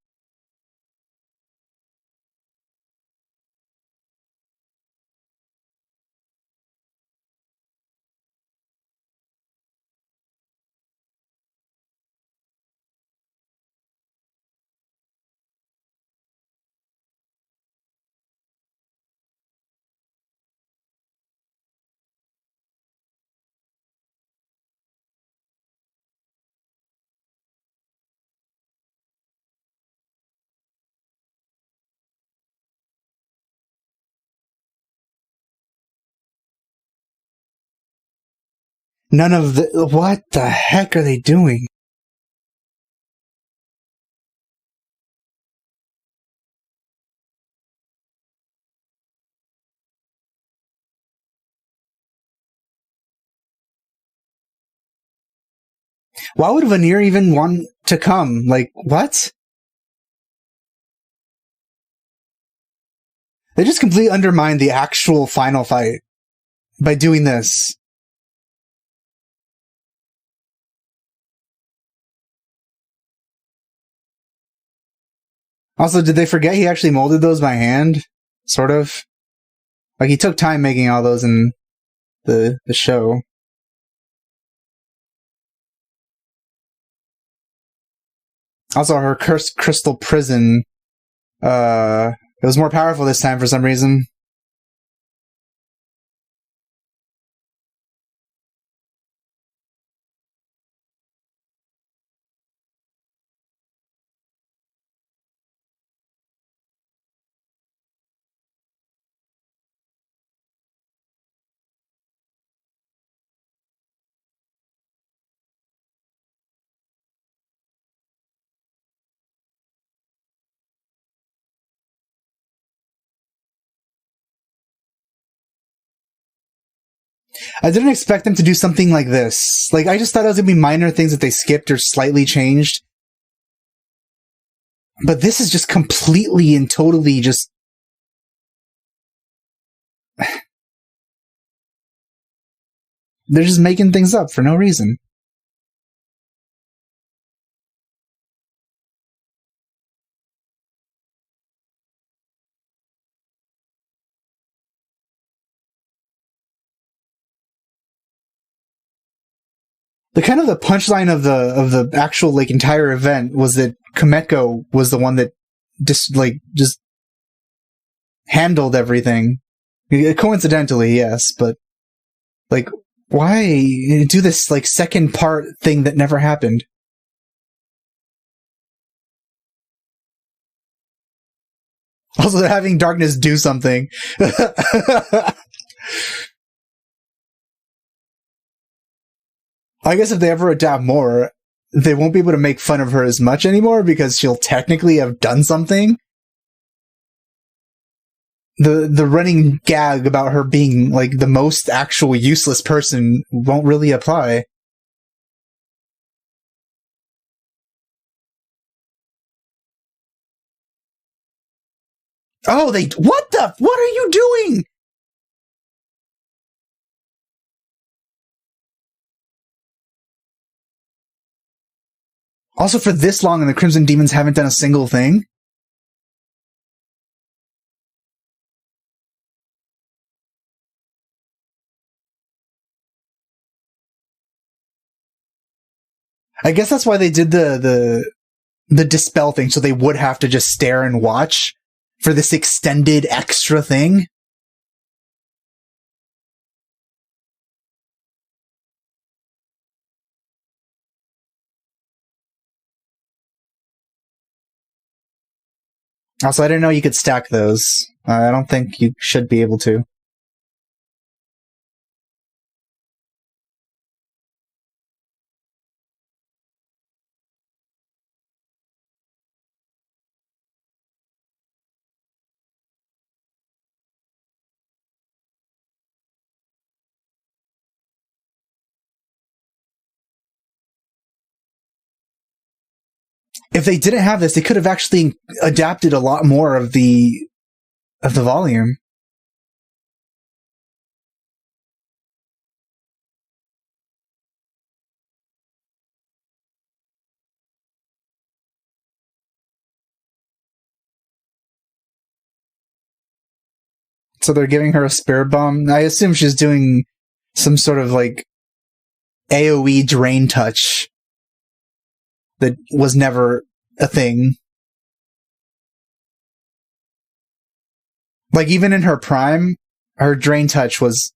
None of the... What the heck are they doing? Why would Veneer even want to come? Like, what? They just completely undermined the actual final fight by doing this. Also, did they forget he actually molded those by hand? Sort of. Like, he took time making all those in the show. Also, her cursed crystal prison, it was more powerful this time for some reason. I didn't expect them to do something like this. Like, I just thought it was gonna be minor things that they skipped or slightly changed. But this is just completely and totally just... They're just making things up for no reason. The kind of the punchline of the actual like entire event was that Kameko was the one that just handled everything. Coincidentally, yes, but like, why do this like second part thing that never happened? Also, they're having Darkness do something. I guess if they ever adapt more, they won't be able to make fun of her as much anymore because she'll technically have done something. The running gag about her being like the most actual useless person won't really apply. Oh, what are you doing? Also, for this long and the Crimson Demons haven't done a single thing? I guess that's why they did the dispel thing, so they would have to just stare and watch for this extended extra thing. Also, I didn't know you could stack those. I don't think you should be able to. If they didn't have this, they could have actually adapted a lot more of the volume. So they're giving her a spirit bomb. I assume she's doing some sort of like AoE drain touch that was never a thing. Like, even in her prime, her drain touch was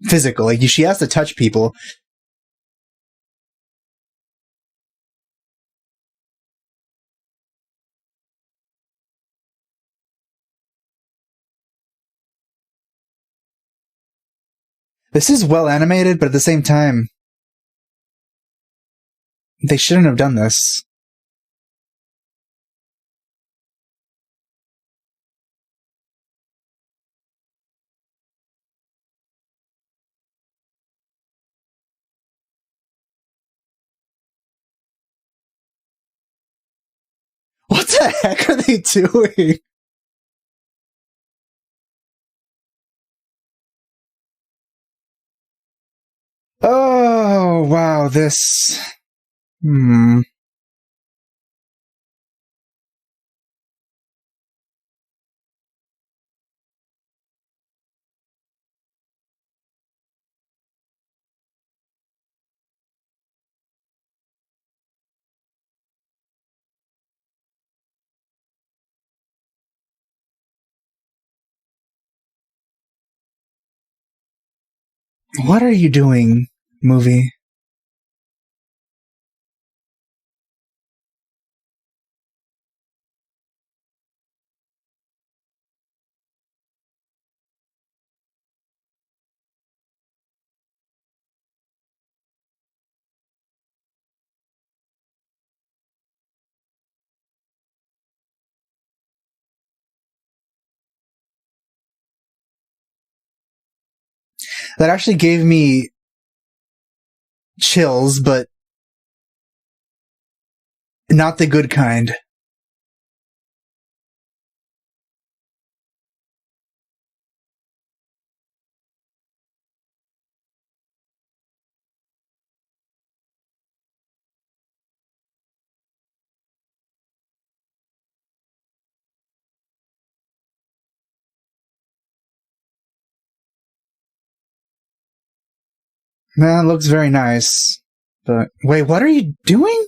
physical. Like, she has to touch people. This is well animated, but at the same time, they shouldn't have done this. What the heck are they doing? Oh, wow, this... What are you doing, movie? That actually gave me chills, but not the good kind. Man, looks very nice. But wait, what are you doing?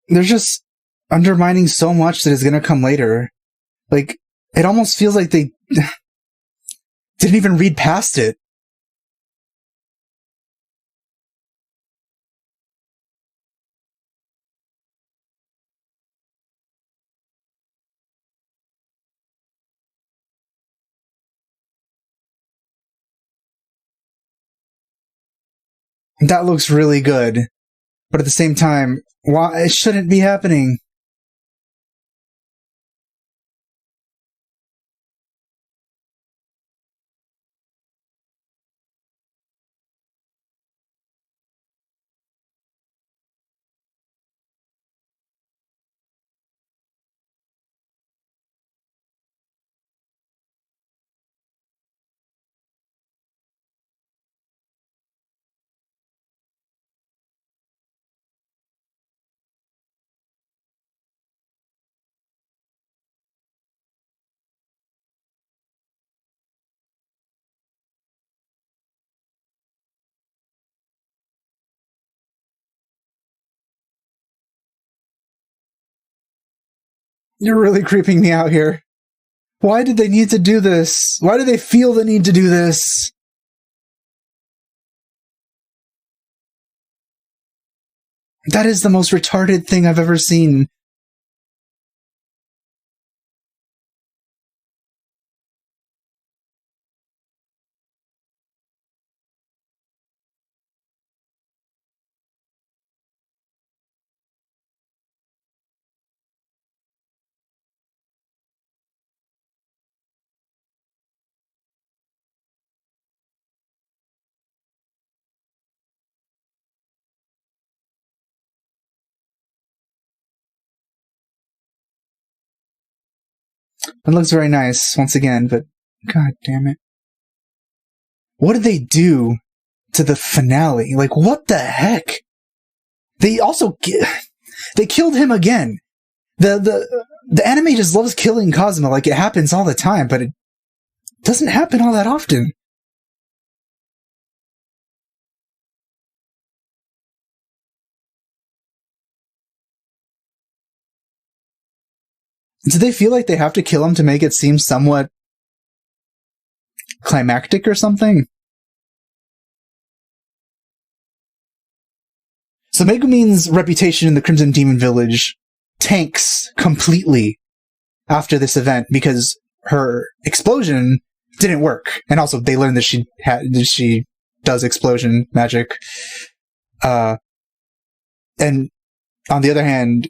They're just undermining so much that is going to come later. Like, it almost feels like they didn't even read past it. That looks really good. But at the same time, why it shouldn't be happening. You're really creeping me out here. Why did they need to do this? Why do they feel the need to do this? That is the most retarded thing I've ever seen. It looks very nice once again, but god damn it. What did they do to the finale? Like, what the heck? They also they killed him again. The anime just loves killing Kazuma. Like, it happens all the time, but it doesn't happen all that often. Do they feel like they have to kill him to make it seem somewhat climactic or something? So Megumin's reputation in the Crimson Demon Village tanks completely after this event because her explosion didn't work, and also they learned that she does explosion magic. And on the other hand,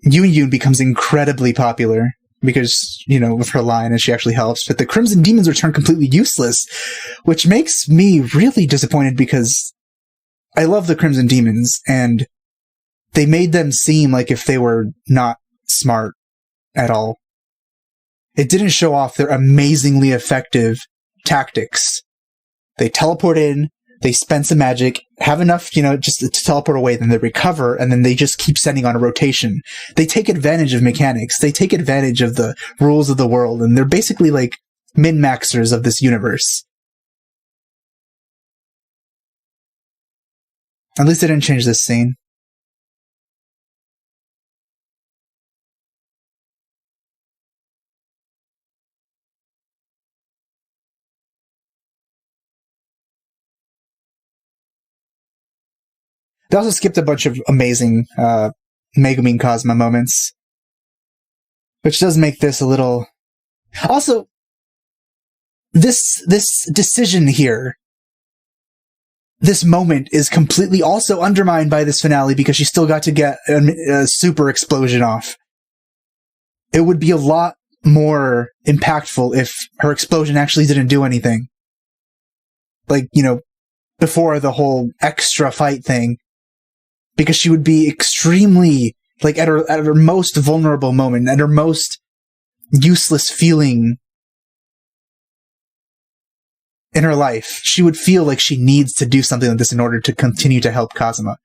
Yun becomes incredibly popular because, you know, with her line, and she actually helps. But the Crimson Demons return completely useless, which makes me really disappointed because I love the Crimson Demons, and they made them seem like if they were not smart at all. It didn't show off their amazingly effective tactics. They teleport in, they spend some magic, have enough, you know, just to teleport away, then they recover, and then they just keep sending on a rotation. They take advantage of mechanics, they take advantage of the rules of the world, and they're basically like min-maxers of this universe. At least they didn't change this scene. They also skipped a bunch of amazing Megumin Cosma moments, which does make this a little... Also, this decision here, this moment is completely also undermined by this finale because she still got to get a super explosion off. It would be a lot more impactful if her explosion actually didn't do anything. Like, you know, before the whole extra fight thing. Because she would be extremely, like, at her most vulnerable moment, at her most useless feeling in her life, she would feel like she needs to do something like this in order to continue to help Kazuma.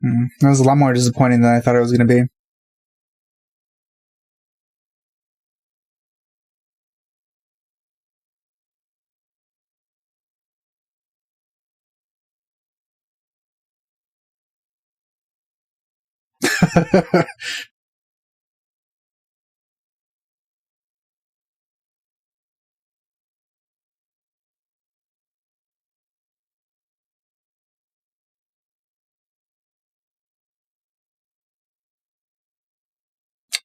Well, that was a lot more disappointing than I thought it was going to be.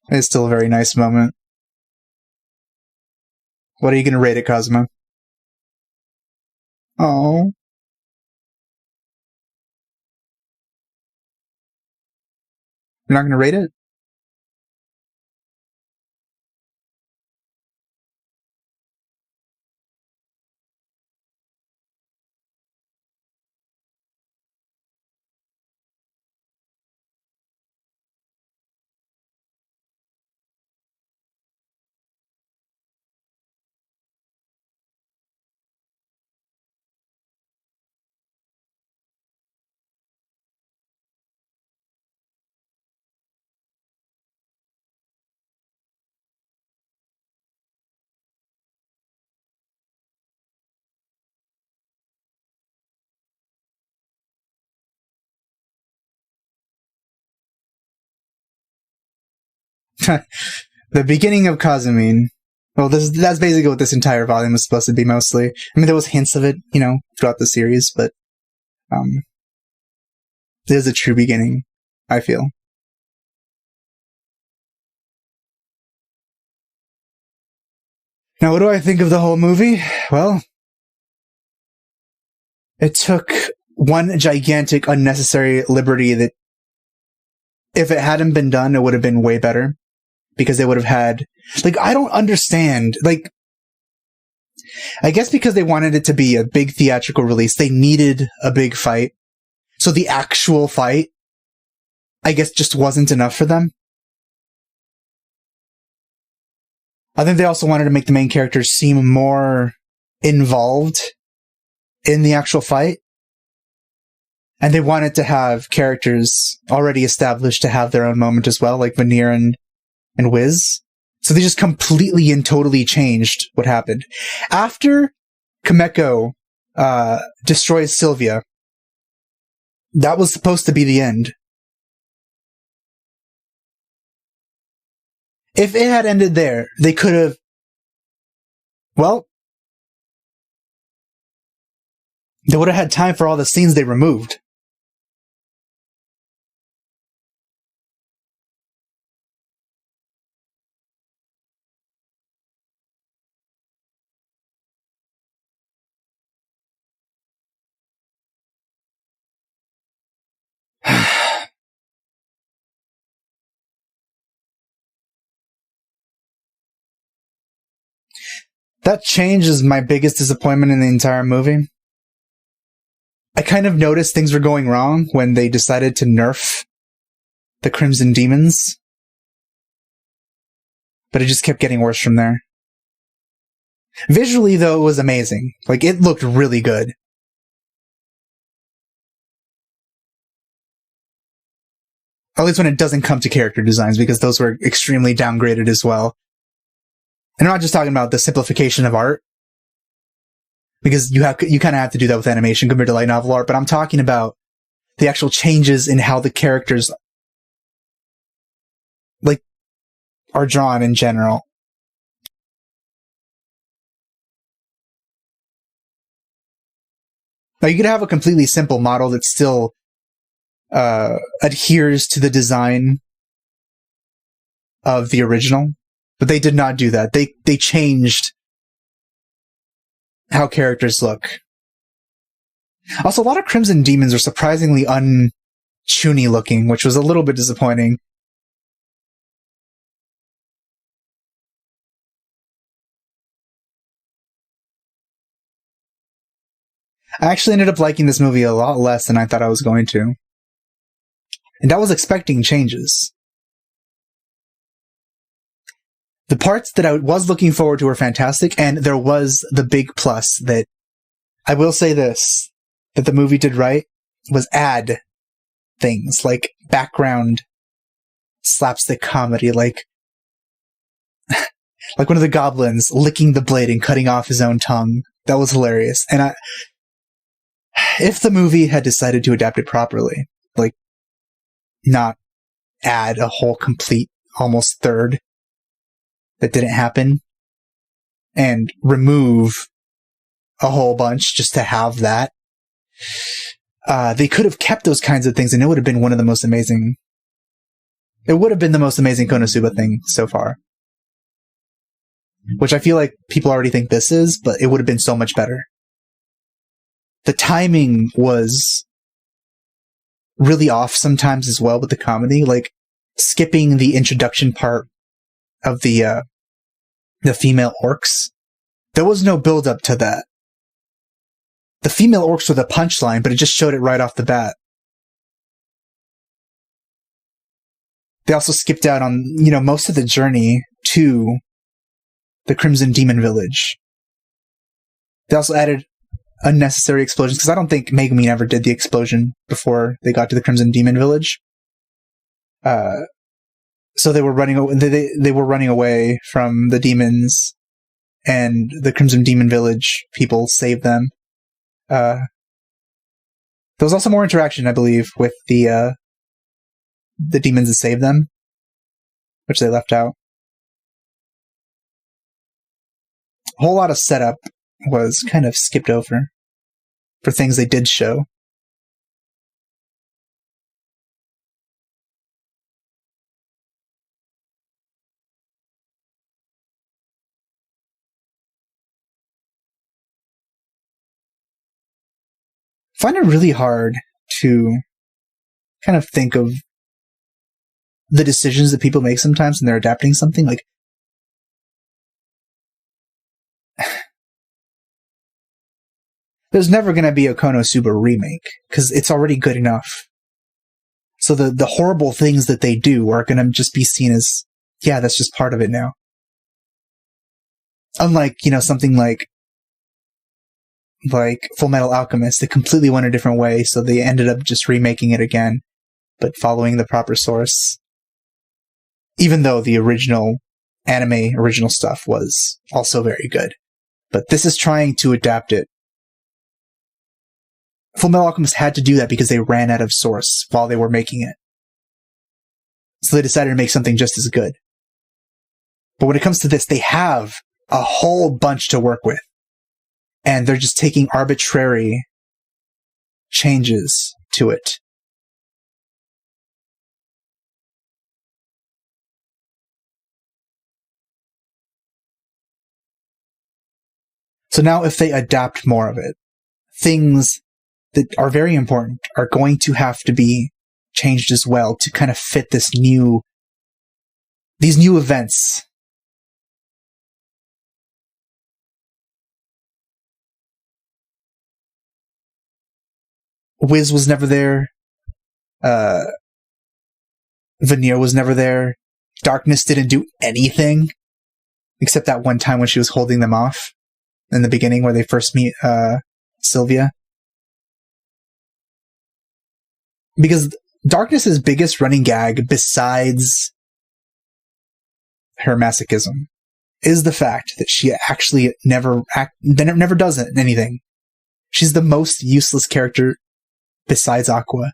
It's still a very nice moment. What are you going to rate it, Kazuma? Oh. You're not going to rate it? The beginning of Kazumine. Well, that's basically what this entire volume was supposed to be, mostly. I mean, there was hints of it, throughout the series, but there's a true beginning, I feel. Now, what do I think of the whole movie? Well, it took one gigantic unnecessary liberty that, if it hadn't been done, it would have been way better. Because they would have had... I don't understand. I guess because they wanted it to be a big theatrical release, they needed a big fight. So the actual fight, I guess, just wasn't enough for them. I think they also wanted to make the main characters seem more involved in the actual fight. And they wanted to have characters already established to have their own moment as well, like Veneer and Wiz. So they just completely and totally changed what happened. After Kameko destroys Sylvia, that was supposed to be the end. If it had ended there, they could have... Well, they would have had time for all the scenes they removed. That change is my biggest disappointment in the entire movie. I kind of noticed things were going wrong when they decided to nerf the Crimson Demons. But it just kept getting worse from there. Visually, though, it was amazing. It looked really good. At least when it doesn't come to character designs, because those were extremely downgraded as well. And I'm not just talking about the simplification of art, because you kind of have to do that with animation compared to light novel art, but I'm talking about the actual changes in how the characters are drawn in general. Now, you could have a completely simple model that still adheres to the design of the original, but they did not do that. They changed how characters look. Also, a lot of Crimson Demons are surprisingly un-chuny looking, which was a little bit disappointing. I actually ended up liking this movie a lot less than I thought I was going to. And I was expecting changes. The parts that I was looking forward to were fantastic, and there was the big plus that, I will say this, that the movie did right, was add things like background slapstick comedy, like one of the goblins licking the blade and cutting off his own tongue. That was hilarious. And if the movie had decided to adapt it properly, not add a whole complete almost third that didn't happen, and remove a whole bunch just to have that, they could have kept those kinds of things, and it would have been one of the most amazing... It would have been the most amazing Konosuba thing so far. Which I feel like people already think this is, but it would have been so much better. The timing was really off sometimes as well with the comedy, skipping the introduction part of the female orcs. There was no build up to that. The female orcs were the punchline, but it just showed it right off the bat. They also skipped out on, most of the journey to the Crimson Demon Village. They also added unnecessary explosions, because I don't think Megumin ever did the explosion before they got to the Crimson Demon Village. So they were running. They were running away from the demons, and the Crimson Demon Village people saved them. There was also more interaction, I believe, with the demons that saved them, which they left out. a whole lot of setup was kind of skipped over for things they did show. I find it really hard to kind of think of the decisions that people make sometimes when they're adapting something. Like, there's never going to be a Konosuba remake because it's already good enough. So the horrible things that they do are going to just be seen as, yeah, that's just part of it now. Unlike, something like Full Metal Alchemist, they completely went a different way, so they ended up just remaking it again, but following the proper source. Even though the original stuff was also very good. But this is trying to adapt it. Full Metal Alchemist had to do that because they ran out of source while they were making it. So they decided to make something just as good. But when it comes to this, they have a whole bunch to work with. And they're just taking arbitrary changes to it. So now if they adapt more of it, things that are very important are going to have to be changed as well to kind of fit these new events. Wiz was never there. Veneer was never there. Darkness didn't do anything except that one time when she was holding them off in the beginning where they first meet Sylvia. Because Darkness's biggest running gag, besides her masochism, is the fact that she actually never does anything. She's the most useless character besides Aqua.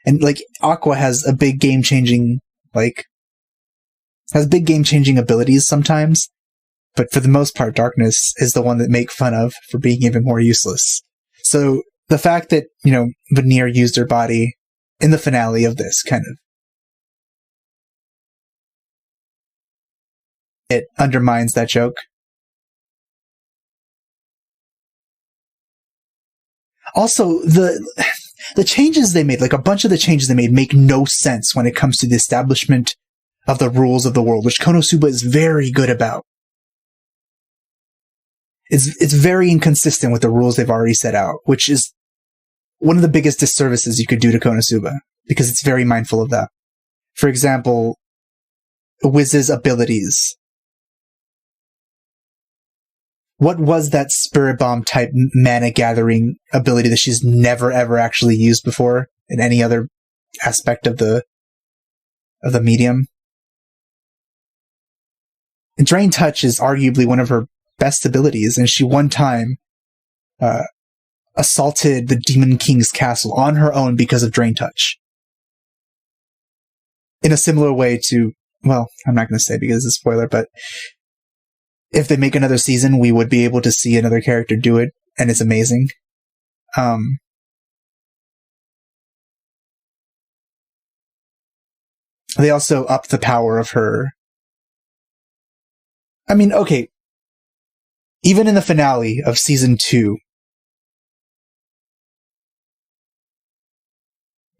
And, Aqua has a big game-changing, abilities sometimes, but for the most part, Darkness is the one that make fun of for being even more useless. So, the fact that, Veneer used her body in the finale of this, it undermines that joke. Also, the changes they made, a bunch of the changes they made make no sense when it comes to the establishment of the rules of the world, which Konosuba is very good about. It's very inconsistent with the rules they've already set out, which is one of the biggest disservices you could do to Konosuba, because it's very mindful of that. For example, Wiz's abilities. What was that Spirit Bomb type mana gathering ability that she's never ever actually used before in any other aspect of the medium? And Drain Touch is arguably one of her best abilities, and she one time assaulted the Demon King's castle on her own because of Drain Touch. In a similar way to, well, I'm not going to say because it's a spoiler, but if they make another season, we would be able to see another character do it, and it's amazing. They also upped the power of her. I mean, okay, even in the finale of season 2,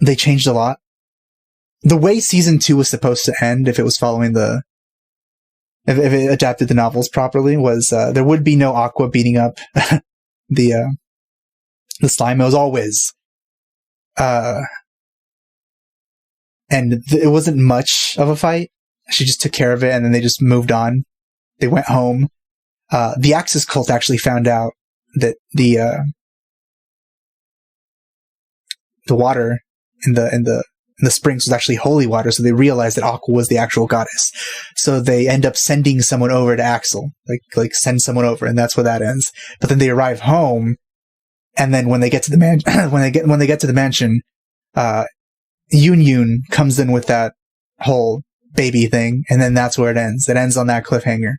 they changed a lot. The way season 2 was supposed to end, if it was following if it adapted the novels properly, was there would be no Aqua beating up the slime. It was all Wiz. And it wasn't much of a fight. She just took care of it, and then they just moved on. They went home. The Axis cult actually found out that the water in the springs was actually holy water, so they realized that Aqua was the actual goddess. So they end up sending someone over to Axel, like send someone over, and that's where that ends. But then they arrive home, and then when they get to the when they get to the mansion, Yun comes in with that whole baby thing, and then that's where it ends. It ends on that cliffhanger.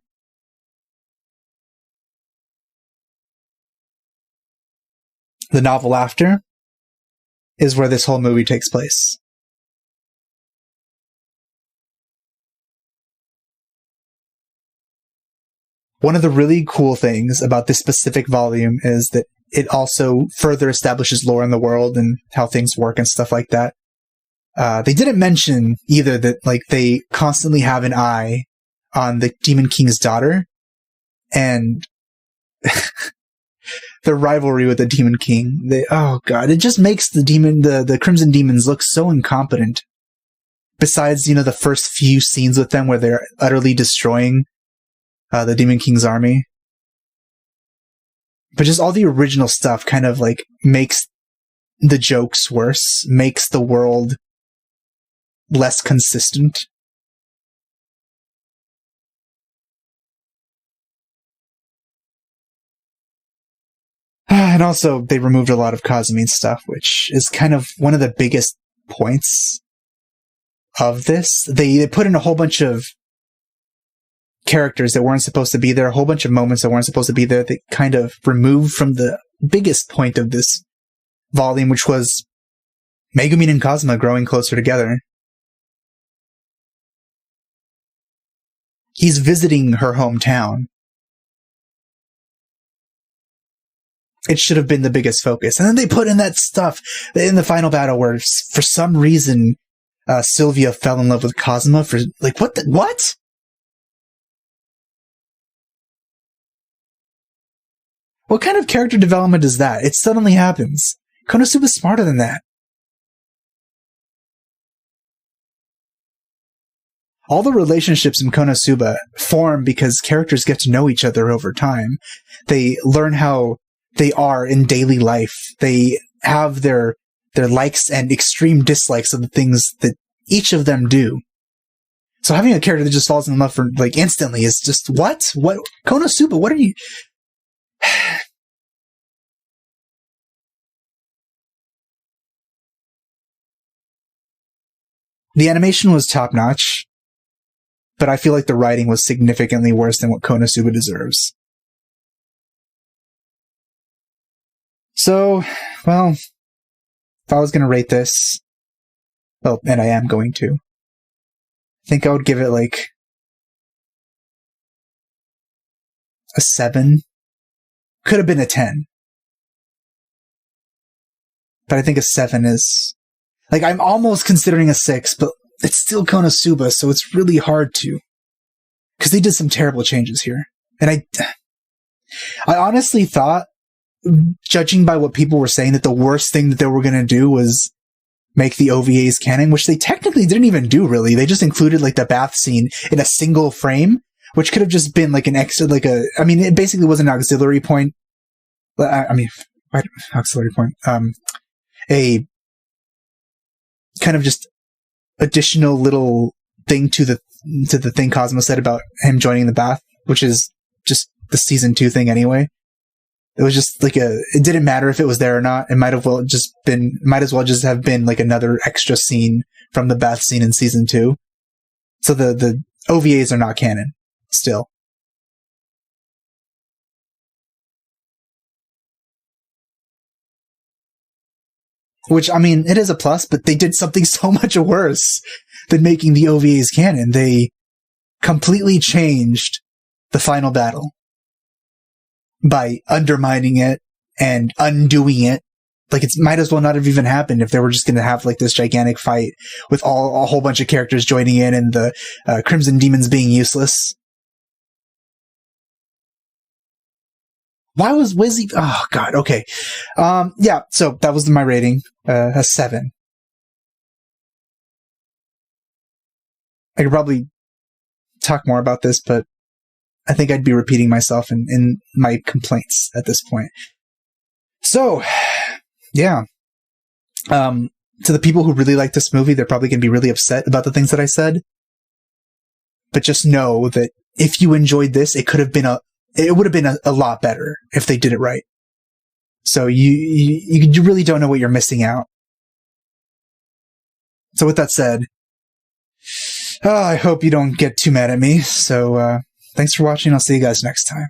the novel after is where this whole movie takes place. One of the really cool things about this specific volume is that it also further establishes lore in the world and how things work and stuff like that. They didn't mention either that like they constantly have an eye on the Demon King's daughter, and the rivalry with the Demon King. Oh god, it just makes the Crimson Demons look so incompetent. Besides, the first few scenes with them where they're utterly destroying the Demon King's army. But just all the original stuff kind of like makes the jokes worse, makes the world less consistent. And also, they removed a lot of Kazumi's stuff, which is kind of one of the biggest points of this. They put in a whole bunch of characters that weren't supposed to be there, a whole bunch of moments that weren't supposed to be there, that kind of removed from the biggest point of this volume, which was Megumin and Kazuma growing closer together. He's visiting her hometown. It should have been the biggest focus. And then they put in that stuff in the final battle where, for some reason, Sylvia fell in love with Kazuma for, like, what? What kind of character development is that? It suddenly happens. Konosuba's smarter than that. All the relationships in Konosuba form because characters get to know each other over time. They learn how they are in daily life. They have their likes and extreme dislikes of the things that each of them do. So having a character that just falls in love for, like, instantly is just, what? What? Konosuba, what are you... The animation was top-notch, but I feel like the writing was significantly worse than what Konosuba deserves. So, well, if I was going to rate this, well, and I am going to, I think I would give it, like, a 7. Could have been a 10. But I think a 7 is... Like, I'm almost considering a 6, but it's still Konosuba, so it's really hard to. Because they did some terrible changes here. And I honestly thought, judging by what people were saying, that the worst thing that they were going to do was make the OVAs canon, which they technically didn't even do, really. They just included, like, the bath scene in a single frame, which could have just been, like, an extra, like a... I mean, it basically was an auxiliary point. Auxiliary point. A kind of just additional little thing to the thing Cosmo said about him joining the bath, which is just the season 2 thing anyway. It was just like it didn't matter if it was there or not. It might as well just have been like another extra scene from the bath scene in season 2. So the OVAs are not canon still. Which, I mean, it is a plus, but they did something so much worse than making the OVAs canon. They completely changed the final battle by undermining it and undoing it. Like, it might as well not have even happened if they were just going to have, like, this gigantic fight with a whole bunch of characters joining in and the Crimson Demons being useless. Why was Wizzy? Oh, God. Okay. Yeah, so that was my rating. A 7. I could probably talk more about this, but I think I'd be repeating myself in my complaints at this point. So, yeah. To the people who really like this movie, they're probably going to be really upset about the things that I said. But just know that if you enjoyed this, it would have been a lot better if they did it right. So you really don't know what you're missing out. So with that said, I hope you don't get too mad at me. So thanks for watching. I'll see you guys next time.